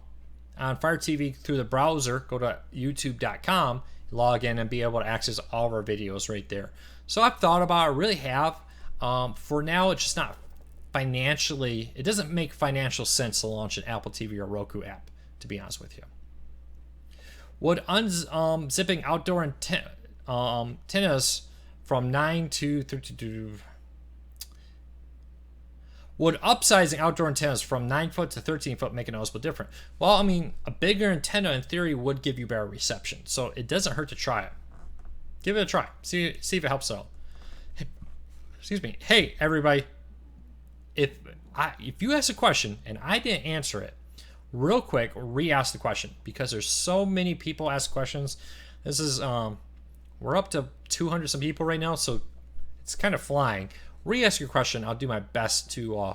Fire TV through the browser, go to youtube.com, log in, and be able to access all of our videos right there. So I've thought about it, I really have. For now, it's just not financially, it doesn't make financial sense to launch an Apple TV or Roku app, to be honest with you. Would unzipping outdoor antennas from 9 to 32? Would upsizing outdoor antennas from 9 foot to 13 foot make a noticeable difference? Well, I mean, a bigger antenna in theory would give you better reception, so it doesn't hurt to try it. Give it a try. See if it helps out. Excuse me. Hey, everybody. If you ask a question and I didn't answer it, real quick, re-ask the question because there's so many people ask questions. This is we're up to 200 some people right now, so it's kind of flying. Re-ask your question. I'll do my best to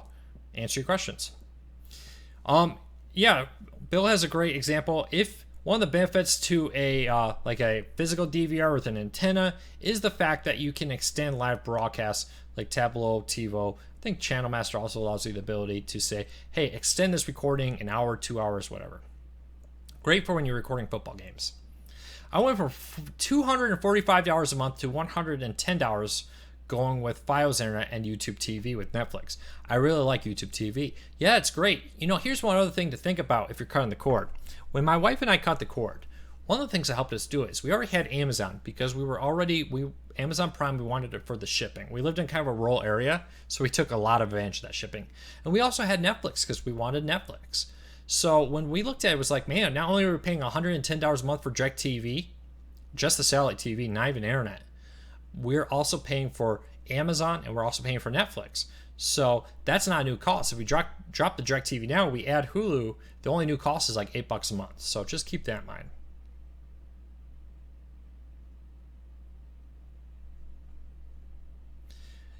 answer your questions. Yeah, Bill has a great example. If one of the benefits to a like a physical DVR with an antenna is the fact that you can extend live broadcasts like Tableau, TiVo. I think Channel Master also allows you the ability to say, hey, extend this recording an hour, 2 hours, whatever. Great for when you're recording football games. I went from $245 a month to $110 going with Fios Internet and YouTube TV with Netflix. I really like YouTube TV. Yeah, it's great. You know, here's one other thing to think about if you're cutting the cord. When my wife and I cut the cord, one of the things that helped us do it is we already had Amazon because Amazon Prime, we wanted it for the shipping. We lived in kind of a rural area, so we took a lot of advantage of that shipping. And we also had Netflix because we wanted Netflix. So when we looked at it, it was like, man, not only are we paying $110 a month for DirecTV, just the satellite TV, not even internet, we're also paying for Amazon and we're also paying for Netflix. So that's not a new cost. If we drop the DirecTV now, we add Hulu, the only new cost is like $8 a month. So just keep that in mind.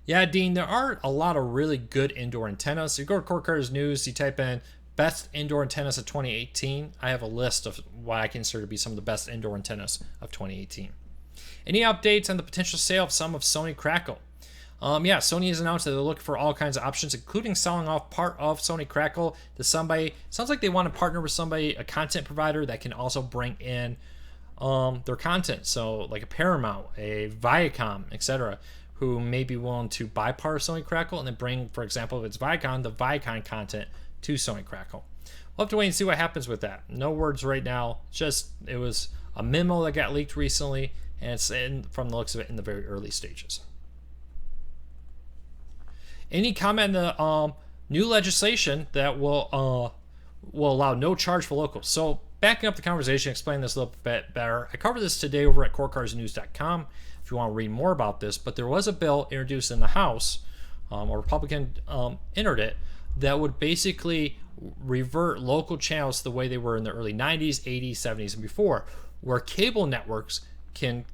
Yeah, Dean, there are a lot of really good indoor antennas. So you go to Core Cars News, you type in best indoor antennas of 2018. I have a list of what I consider to be some of the best indoor antennas of 2018. Any updates on the potential sale of some of Sony Crackle? Yeah, Sony has announced that they're looking for all kinds of options, including selling off part of Sony Crackle to somebody. Sounds like they want to partner with somebody, a content provider that can also bring in their content. So like a Paramount, a Viacom, etc., who may be willing to buy part of Sony Crackle and then bring, for example, if it's Viacom, the Viacom content to Sony Crackle. We'll have to wait and see what happens with that. No words right now. Just it was a memo that got leaked recently, and it's from the looks of it in the very early stages. Any comment on the new legislation that will allow no charge for locals? So backing up the conversation, explain this a little bit better. I covered this today over at corecarsnews.com if you want to read more about this, but there was a bill introduced in the House, or Republican entered it, that would basically revert local channels to the way they were in the early 90s, 80s, 70s, and before, where cable networks can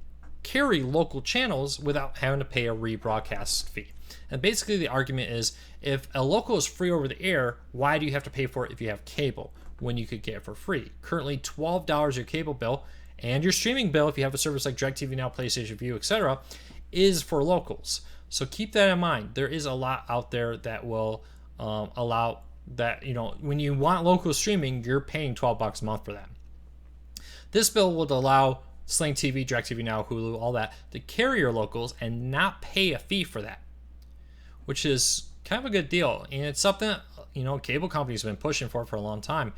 carry local channels without having to pay a rebroadcast fee. And basically the argument is, if a local is free over the air, why do you have to pay for it if you have cable when you could get it for free? Currently $12 your cable bill and your streaming bill, if you have a service like DirecTV Now, PlayStation Vue, etc., is for locals. So keep that in mind. There is a lot out there that will allow that, you know, when you want local streaming, you're paying $12 a month for that. This bill would allow Sling TV, DirecTV Now, Hulu, all that, to carry your locals and not pay a fee for that, which is kind of a good deal. And it's something, you know, cable companies have been pushing for a long time.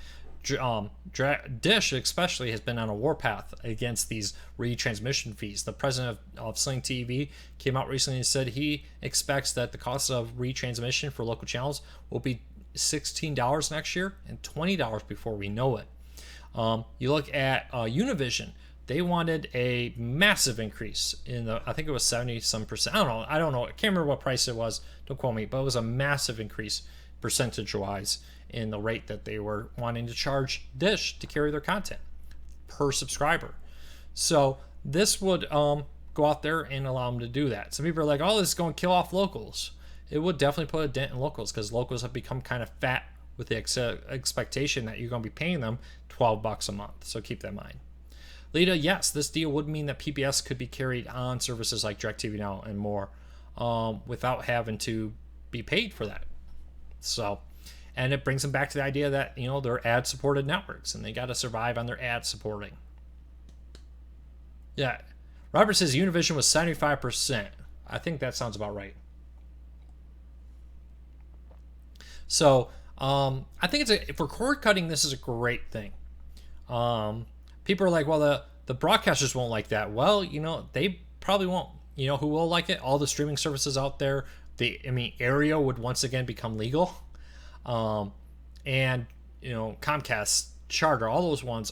Dish especially has been on a warpath against these retransmission fees. The president of Sling TV came out recently and said he expects that the cost of retransmission for local channels will be $16 next year and $20 before we know it. You look at Univision. They wanted a massive increase in the, I think it was 70-some%. I don't know. I can't remember what price it was. Don't quote me, but it was a massive increase percentage-wise in the rate that they were wanting to charge Dish to carry their content per subscriber. So this would go out there and allow them to do that. Some people are like, oh, this is going to kill off locals. It would definitely put a dent in locals because locals have become kind of fat with the expectation that you're going to be paying them $12 a month. So keep that in mind. Lita, yes, this deal would mean that PBS could be carried on services like DirecTV Now and more without having to be paid for that. So, and it brings them back to the idea that, you know, they're ad-supported networks and they got to survive on their ad supporting. Yeah. Robert says Univision was 75%. I think that sounds about right. So, I think for cord cutting, this is a great thing. People are like, well, the broadcasters won't like that. Well, you know, they probably won't. You know who will like it? All the streaming services out there. Aereo would once again become legal. And, you know, Comcast, Charter, all those ones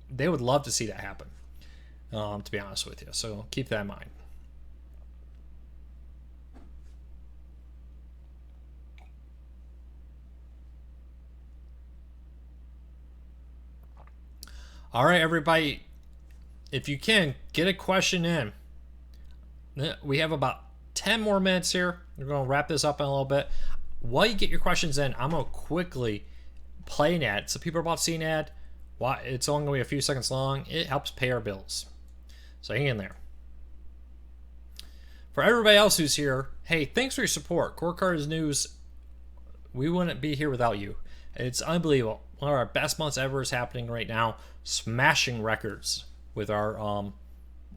they would love to see that happen, to be honest with you. So keep that in mind. All right, everybody, if you can, get a question in. We have about 10 more minutes here. We're going to wrap this up in a little bit. While you get your questions in, I'm going to quickly play an ad. So people are about to see an ad. It's only going to be a few seconds long. It helps pay our bills. So hang in there. For everybody else who's here, hey, thanks for your support. Cord Cutters News, we wouldn't be here without you. It's unbelievable. One of our best months ever is happening right now. Smashing records with our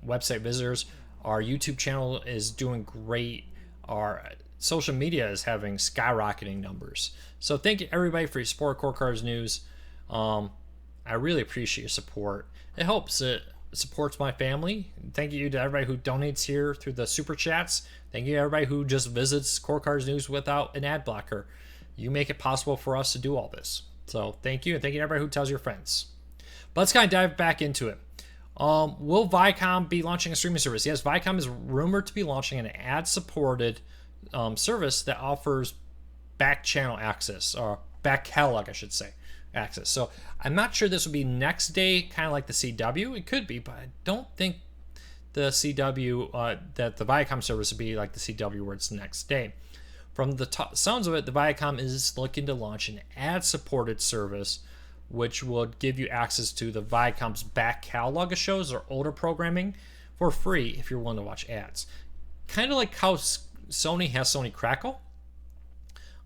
website visitors. Our YouTube channel is doing great. Our social media is having skyrocketing numbers. So thank you everybody for your support, Cord Cutters News. I really appreciate your support. It helps. It supports my family. Thank you to everybody who donates here through the super chats. Thank you to everybody who just visits Cord Cutters News without an ad blocker. You make it possible for us to do all this. So thank you, and thank you to everybody who tells your friends. But let's kind of dive back into it. Will Viacom be launching a streaming service? Yes, Viacom is rumored to be launching an ad-supported service that offers back channel access, or back catalog, I should say, access. So I'm not sure this would be next day, kind of like the CW. It could be, but I don't think the CW, that the Viacom service would be like the CW where it's next day. From the sounds of it, the Viacom is looking to launch an ad-supported service which would give you access to the Viacom's back catalog of shows or older programming for free if you're willing to watch ads. Kind of like how Sony has Sony Crackle.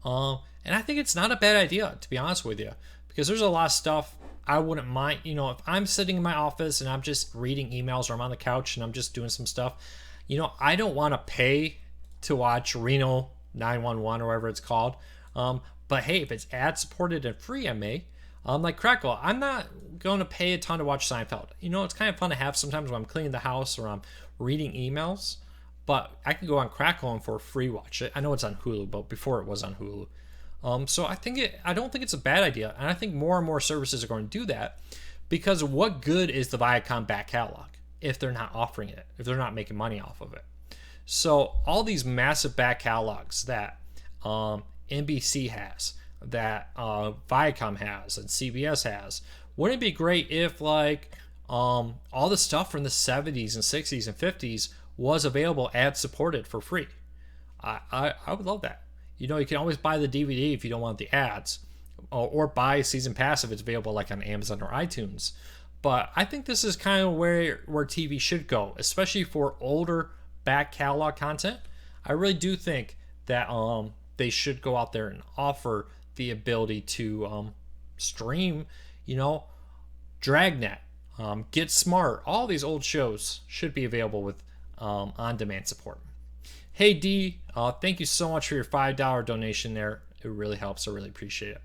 And I think it's not a bad idea, to be honest with you, because there's a lot of stuff I wouldn't mind. You know, if I'm sitting in my office and I'm just reading emails, or I'm on the couch and I'm just doing some stuff, you know, I don't want to pay to watch Reno 911 or whatever it's called. But hey, if it's ad supported and free, I may. Like Crackle, I'm not going to pay a ton to watch Seinfeld. You know, it's kind of fun to have sometimes when I'm cleaning the house or I'm reading emails. But I can go on Crackle and for free watch it. I know it's on Hulu, but before it was on Hulu. So I don't think it's a bad idea. And I think more and more services are going to do that, because what good is the Viacom back catalog if they're not offering it, if they're not making money off of it? So all these massive back catalogs that NBC has, that Viacom has, and CBS has, wouldn't it be great if like all the stuff from the 70s and 60s and 50s was available ad supported for free? I would love that. You know, you can always buy the DVD if you don't want the ads, or buy a season pass if it's available like on Amazon or iTunes. But I think this is kind of where TV should go, especially for older back catalog content. I really do think that they should go out there and offer the ability to stream, you know, Dragnet, Get Smart, all these old shows should be available with on-demand support. Hey D, thank you so much for your $5 donation there. It really helps. I really appreciate it.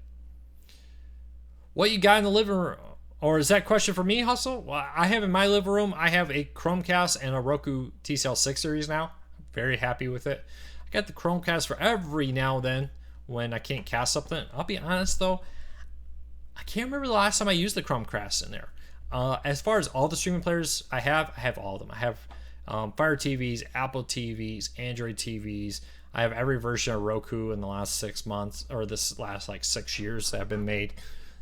What you got in the living room? Or is that question for me, Hustle? Well, I have in my living room, I have a Chromecast and a Roku TCL 6 series now. I'm very happy with it. I got the Chromecast for every now and then when I can't cast something. I'll be honest though, I can't remember the last time I used the Chromecast in there. As far as all the streaming players I have all of them. I have Fire TVs, Apple TVs, Android TVs. I have every version of Roku in the last 6 months, or this last like 6 years that have been made.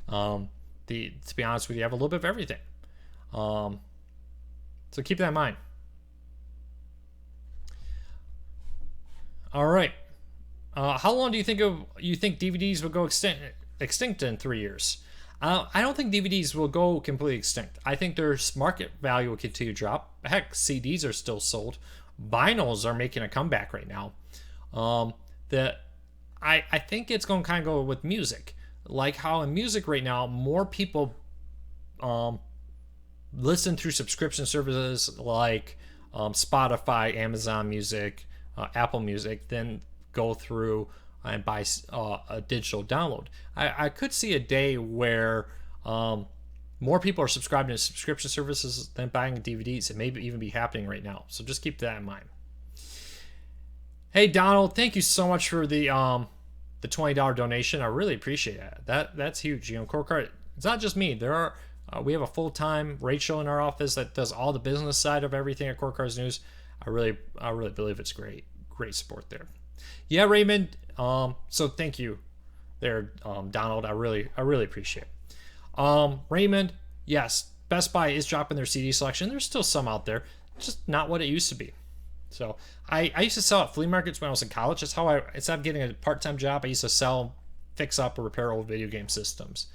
To be honest with you, I have a little bit of everything. So keep that in mind. All right. How long do you think DVDs will go extinct in 3 years? I don't think DVDs will go completely extinct. I think their market value will continue to drop. Heck, CDs are still sold. Vinyls are making a comeback right now. I think it's going to kind of go with music. Like how in music right now, more people listen through subscription services like Spotify, Amazon Music, Apple Music than go through and buy a digital download. I could see a day where more people are subscribing to subscription services than buying DVDs. It may even be happening right now. So just keep that in mind. Hey Donald, thank you so much for the $20 donation. I really appreciate that. That's huge. You know, Core Card, it's not just me. There are we have a full-time Rachel in our office that does all the business side of everything at Core Cards News. I really believe it's great support there. Yeah, Raymond. So thank you there, Donald. I really appreciate it. Raymond, yes, Best Buy is dropping their CD selection. There's still some out there, just not what it used to be. So I used to sell at flea markets when I was in college. That's how instead of getting a part-time job, I used to sell, fix up, or repair old video game systems.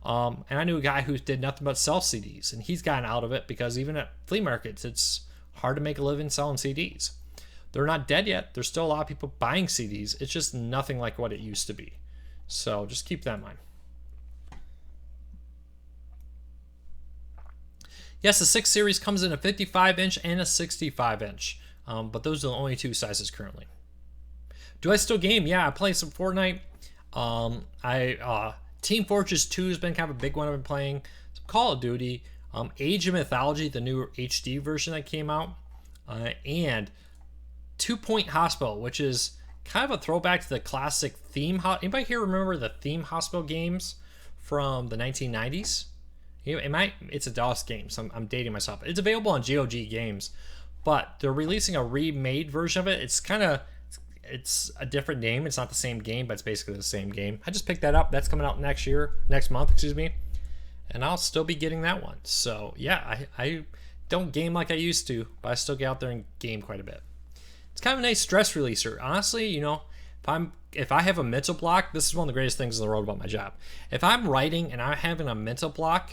And I knew a guy who did nothing but sell CDs, and he's gotten out of it because even at flea markets, it's hard to make a living selling CDs. They're not dead yet. There's still a lot of people buying CDs. It's just nothing like what it used to be. So just keep that in mind. Yes, the 6 series comes in a 55-inch and a 65-inch. But those are the only two sizes currently. Do I still game? Yeah, I play some Fortnite. Team Fortress 2 has been kind of a big one I've been playing. Some Call of Duty. Age of Mythology, the new HD version that came out. And 2 Point Hospital, which is kind of a throwback to the classic theme. Anybody here remember the theme hospital games from the 1990s? It's a DOS game, so I'm dating myself. It's available on GOG Games, but they're releasing a remade version of it. It's a different name. It's not the same game, but it's basically the same game. I just picked that up. That's coming out next month, and I'll still be getting that one. So yeah, I don't game like I used to, but I still get out there and game quite a bit. It's kind of a nice stress releaser. Honestly, you know, if I have a mental block, this is one of the greatest things in the world about my job. If I'm writing and I'm having a mental block,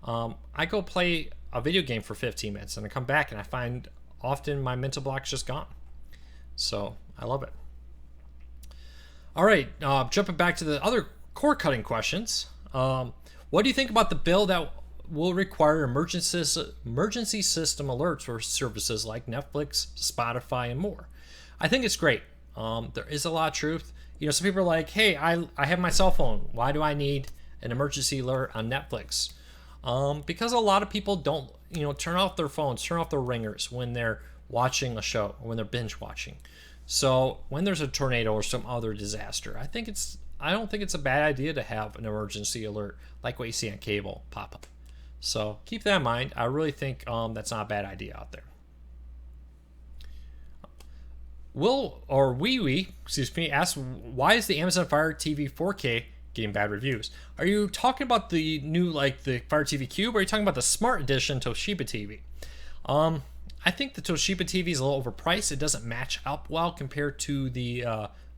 I go play a video game for 15 minutes and I come back and I find often my mental block's just gone. So I love it. All right, jumping back to the other cord cutting questions. What do you think about the bill that will require emergency system alerts for services like Netflix, Spotify, and more? I think it's great. There is a lot of truth. You know, some people are like, hey, I have my cell phone. Why do I need an emergency alert on Netflix? Because a lot of people don't, turn off their phones, turn off their ringers when they're watching a show or when they're binge watching. So when there's a tornado or some other disaster, I don't think it's a bad idea to have an emergency alert like what you see on cable pop up. So keep that in mind. I really think that's not a bad idea out there. Asks, why is the Amazon Fire TV 4K getting bad reviews? Are you talking about the new, the Fire TV Cube, or are you talking about the Smart Edition Toshiba TV? I think the Toshiba TV is a little overpriced. It doesn't match up well compared to the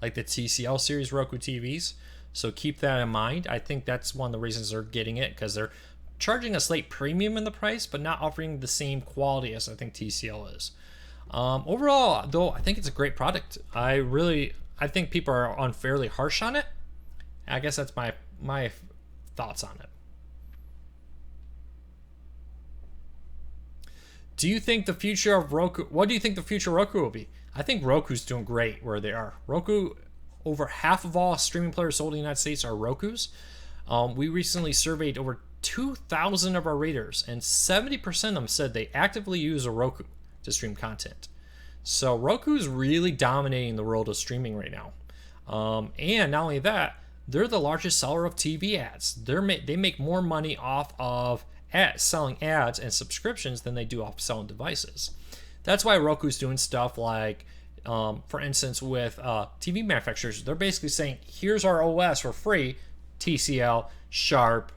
the TCL series Roku TVs. So keep that in mind. I think that's one of the reasons they're getting it, because they're charging a slight premium in the price, but not offering the same quality as I think TCL is. Overall, though, I think it's a great product. I think people are unfairly harsh on it. I guess that's my thoughts on it. What do you think the future of Roku will be? I think Roku's doing great where they are. Roku, over half of all streaming players sold in the United States are Rokus. We recently surveyed over 2,000 of our readers, and 70% of them said they actively use a Roku to stream content. So Roku is really dominating the world of streaming right now. And not only that, they're the largest seller of TV ads. They make more money off of selling ads and subscriptions than they do off selling devices. That's why Roku's doing stuff like, for instance, with TV manufacturers, they're basically saying, here's our OS for free. TCL, Sharp,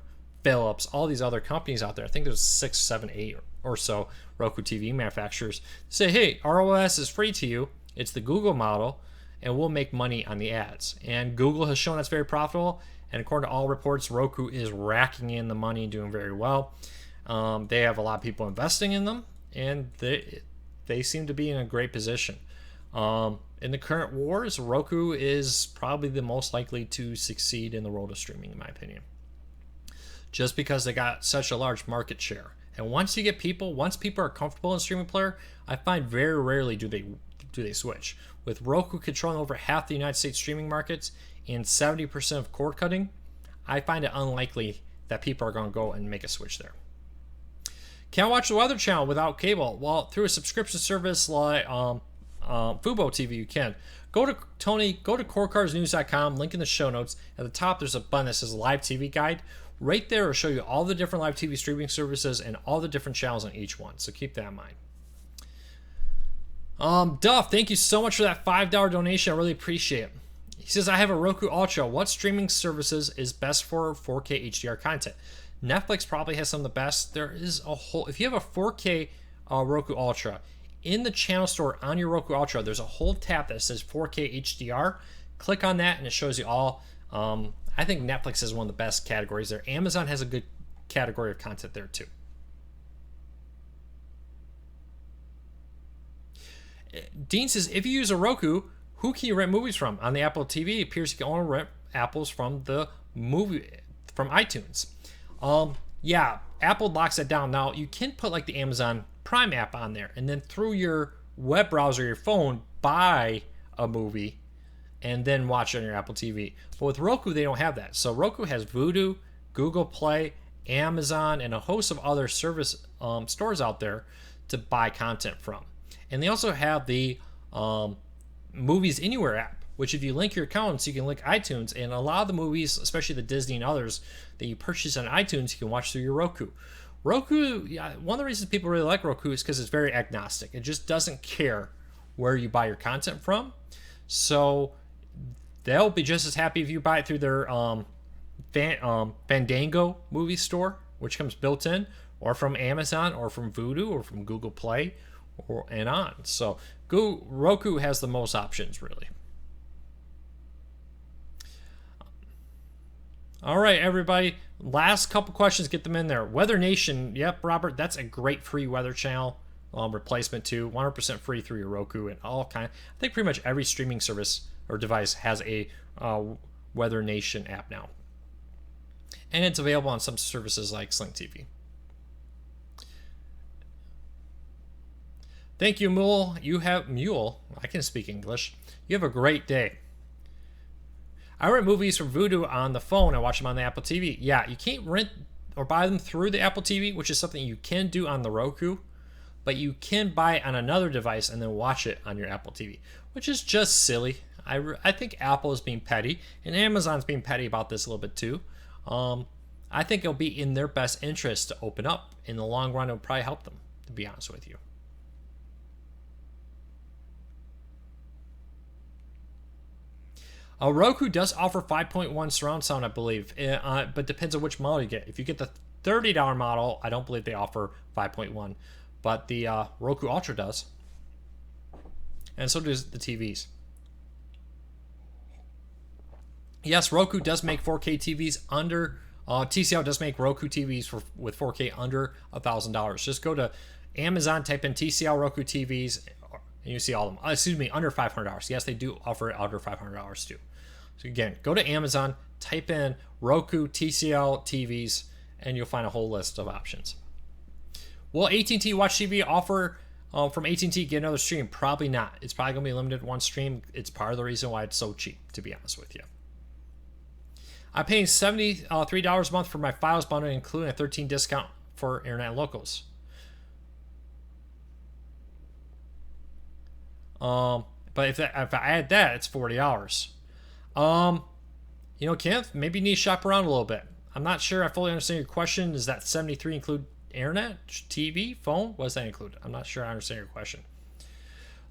Philips, all these other companies out there. I think there's 6, 7, 8 or so Roku TV manufacturers say, hey, our OS is free to you. It's the Google model, and we'll make money on the ads. And Google has shown that's very profitable. And according to all reports, Roku is racking in the money and doing very well. They have a lot of people investing in them, and they seem to be in a great position. In the current wars, Roku is probably the most likely to succeed in the world of streaming, in my opinion, just because they got such a large market share. And once people are comfortable in streaming player, I find very rarely do they switch. With Roku controlling over half the United States streaming markets and 70% of cord cutting, I find it unlikely that people are going to go and make a switch there. Can't watch the Weather Channel without cable. Well, through a subscription service like Fubo TV, you can. Go to corecarsnews.com, link in the show notes. At the top, there's a button that says Live TV Guide. Right there will show you all the different live TV streaming services and all the different channels on each one. So keep that in mind. Duff, thank you so much for that $5 donation. I really appreciate it. He says, I have a Roku Ultra. What streaming services is best for 4K HDR content? Netflix probably has some of the best. There is a whole, if you have a 4K Roku Ultra, in the channel store on your Roku Ultra, there's a whole tab that says 4K HDR. Click on that and it shows you all. I think Netflix is one of the best categories there. Amazon has a good category of content there too. Dean says, if you use a Roku, who can you rent movies from? On the Apple TV, it appears you can only rent apples from iTunes. Yeah, Apple locks that down. Now, you can put like the Amazon Prime app on there, and then through your web browser, your phone, buy a movie, and then watch it on your Apple TV. But with Roku, they don't have that. So Roku has Vudu, Google Play, Amazon, and a host of other service stores out there to buy content from. And they also have the Movies Anywhere app, which if you link your accounts, you can link iTunes, and a lot of the movies, especially the Disney and others that you purchase on iTunes, you can watch through your Roku. Roku, yeah, one of the reasons people really like Roku is because it's very agnostic. It just doesn't care where you buy your content from. So they'll be just as happy if you buy it through their Fandango movie store, which comes built in, or from Amazon, or from Vudu, or from Google Play, and on. So Roku has the most options, really. All right, everybody. Last couple questions, get them in there. Weather Nation, yep, Robert, that's a great free weather channel replacement too. 100% free through your Roku and all kind. I think pretty much every streaming service or device has a Weather Nation app now, and it's available on some services like Sling TV. Thank you, Mule. I can speak English. You have a great day. I rent movies from Vudu on the phone. I watch them on the Apple TV. Yeah, you can't rent or buy them through the Apple TV, which is something you can do on the Roku, but you can buy it on another device and then watch it on your Apple TV, which is just silly. I think Apple is being petty, and Amazon's being petty about this a little bit too. I think it'll be in their best interest to open up. In the long run, it'll probably help them, to be honest with you. Roku does offer 5.1 surround sound, I believe, but depends on which model you get. If you get the $30 model, I don't believe they offer 5.1, but the Roku Ultra does, and so does the TVs. Yes, Roku does make 4K TVs under. TCL does make Roku TVs with 4K under $1,000. Just go to Amazon, type in TCL Roku TVs, and you see all of them. Under $500. Yes, they do offer it under $500 too. So again, go to Amazon, type in Roku TCL TVs, and you'll find a whole list of options. Will AT&T Watch TV offer from AT&T get another stream? Probably not. It's probably going to be limited one stream. It's part of the reason why it's so cheap, to be honest with you. I'm paying $73 a month for my Files bundle, including a 13 discount for internet locals. But if I add that, it's $40. Kenneth, maybe you need to shop around a little bit. I'm not sure I fully understand your question. Does that 73 include internet, TV, phone? What does that include? I'm not sure I understand your question.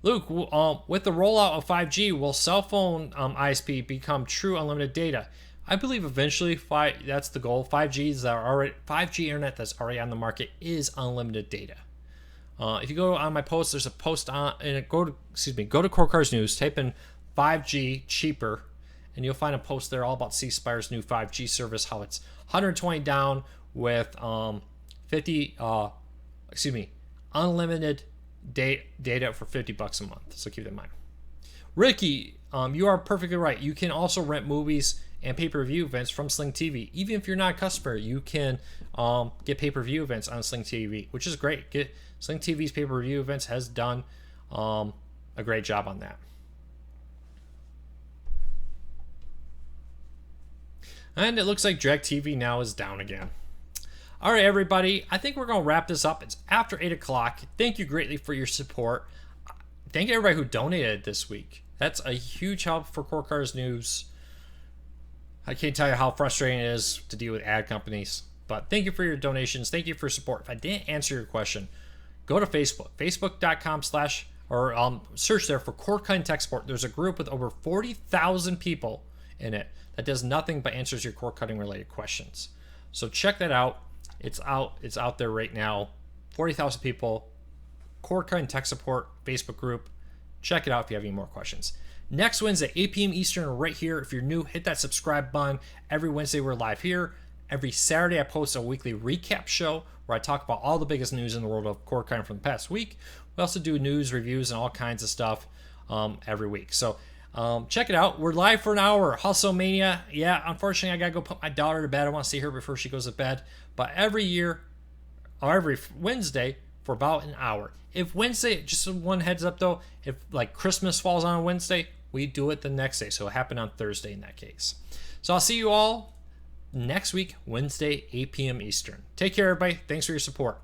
Luke, with the rollout of 5G, will cell phone ISP become true unlimited data? I believe eventually that's the goal. 5G internet that's already on the market is unlimited data. If you go on my post, there's a post on, and go to Core Cars News, type in 5G cheaper, and you'll find a post there all about C Spire's new 5G service, how it's 120 down with unlimited data for $50 a month. So keep that in mind. Ricky, you are perfectly right. You can also rent movies and pay-per-view events from Sling TV. Even if you're not a customer, you can get pay-per-view events on Sling TV, which is great. Sling TV's pay-per-view events has done a great job on that. And it looks like DirecTV now is down again. All right, everybody. I think we're going to wrap this up. It's after 8 o'clock. Thank you greatly for your support. Thank you everybody who donated this week. That's a huge help for Core Cars News. I can't tell you how frustrating it is to deal with ad companies. But thank you for your donations. Thank you for your support. If I didn't answer your question, go to Facebook. Facebook.com/ search there for Core Cutting Tech Support. There's a group with over 40,000 people in it that does nothing but answers your core cutting related questions. So check that out. It's out there right now. 40,000 people. Core Cutting Tech Support Facebook group. Check it out if you have any more questions. Next Wednesday, 8 p.m. Eastern, right here. If you're new, hit that subscribe button. Every Wednesday, we're live here. Every Saturday, I post a weekly recap show where I talk about all the biggest news in the world of core cutting from the past week. We also do news, reviews, and all kinds of stuff every week. So check it out. We're live for an hour. Hustle Mania. Yeah, unfortunately, I got to go put my daughter to bed. I want to see her before she goes to bed. But every Wednesday for about an hour. If Wednesday, just one heads up though, if like Christmas falls on Wednesday, we do it the next day. So it'll happen on Thursday in that case. So I'll see you all next week, Wednesday, 8 p.m. Eastern. Take care, everybody. Thanks for your support.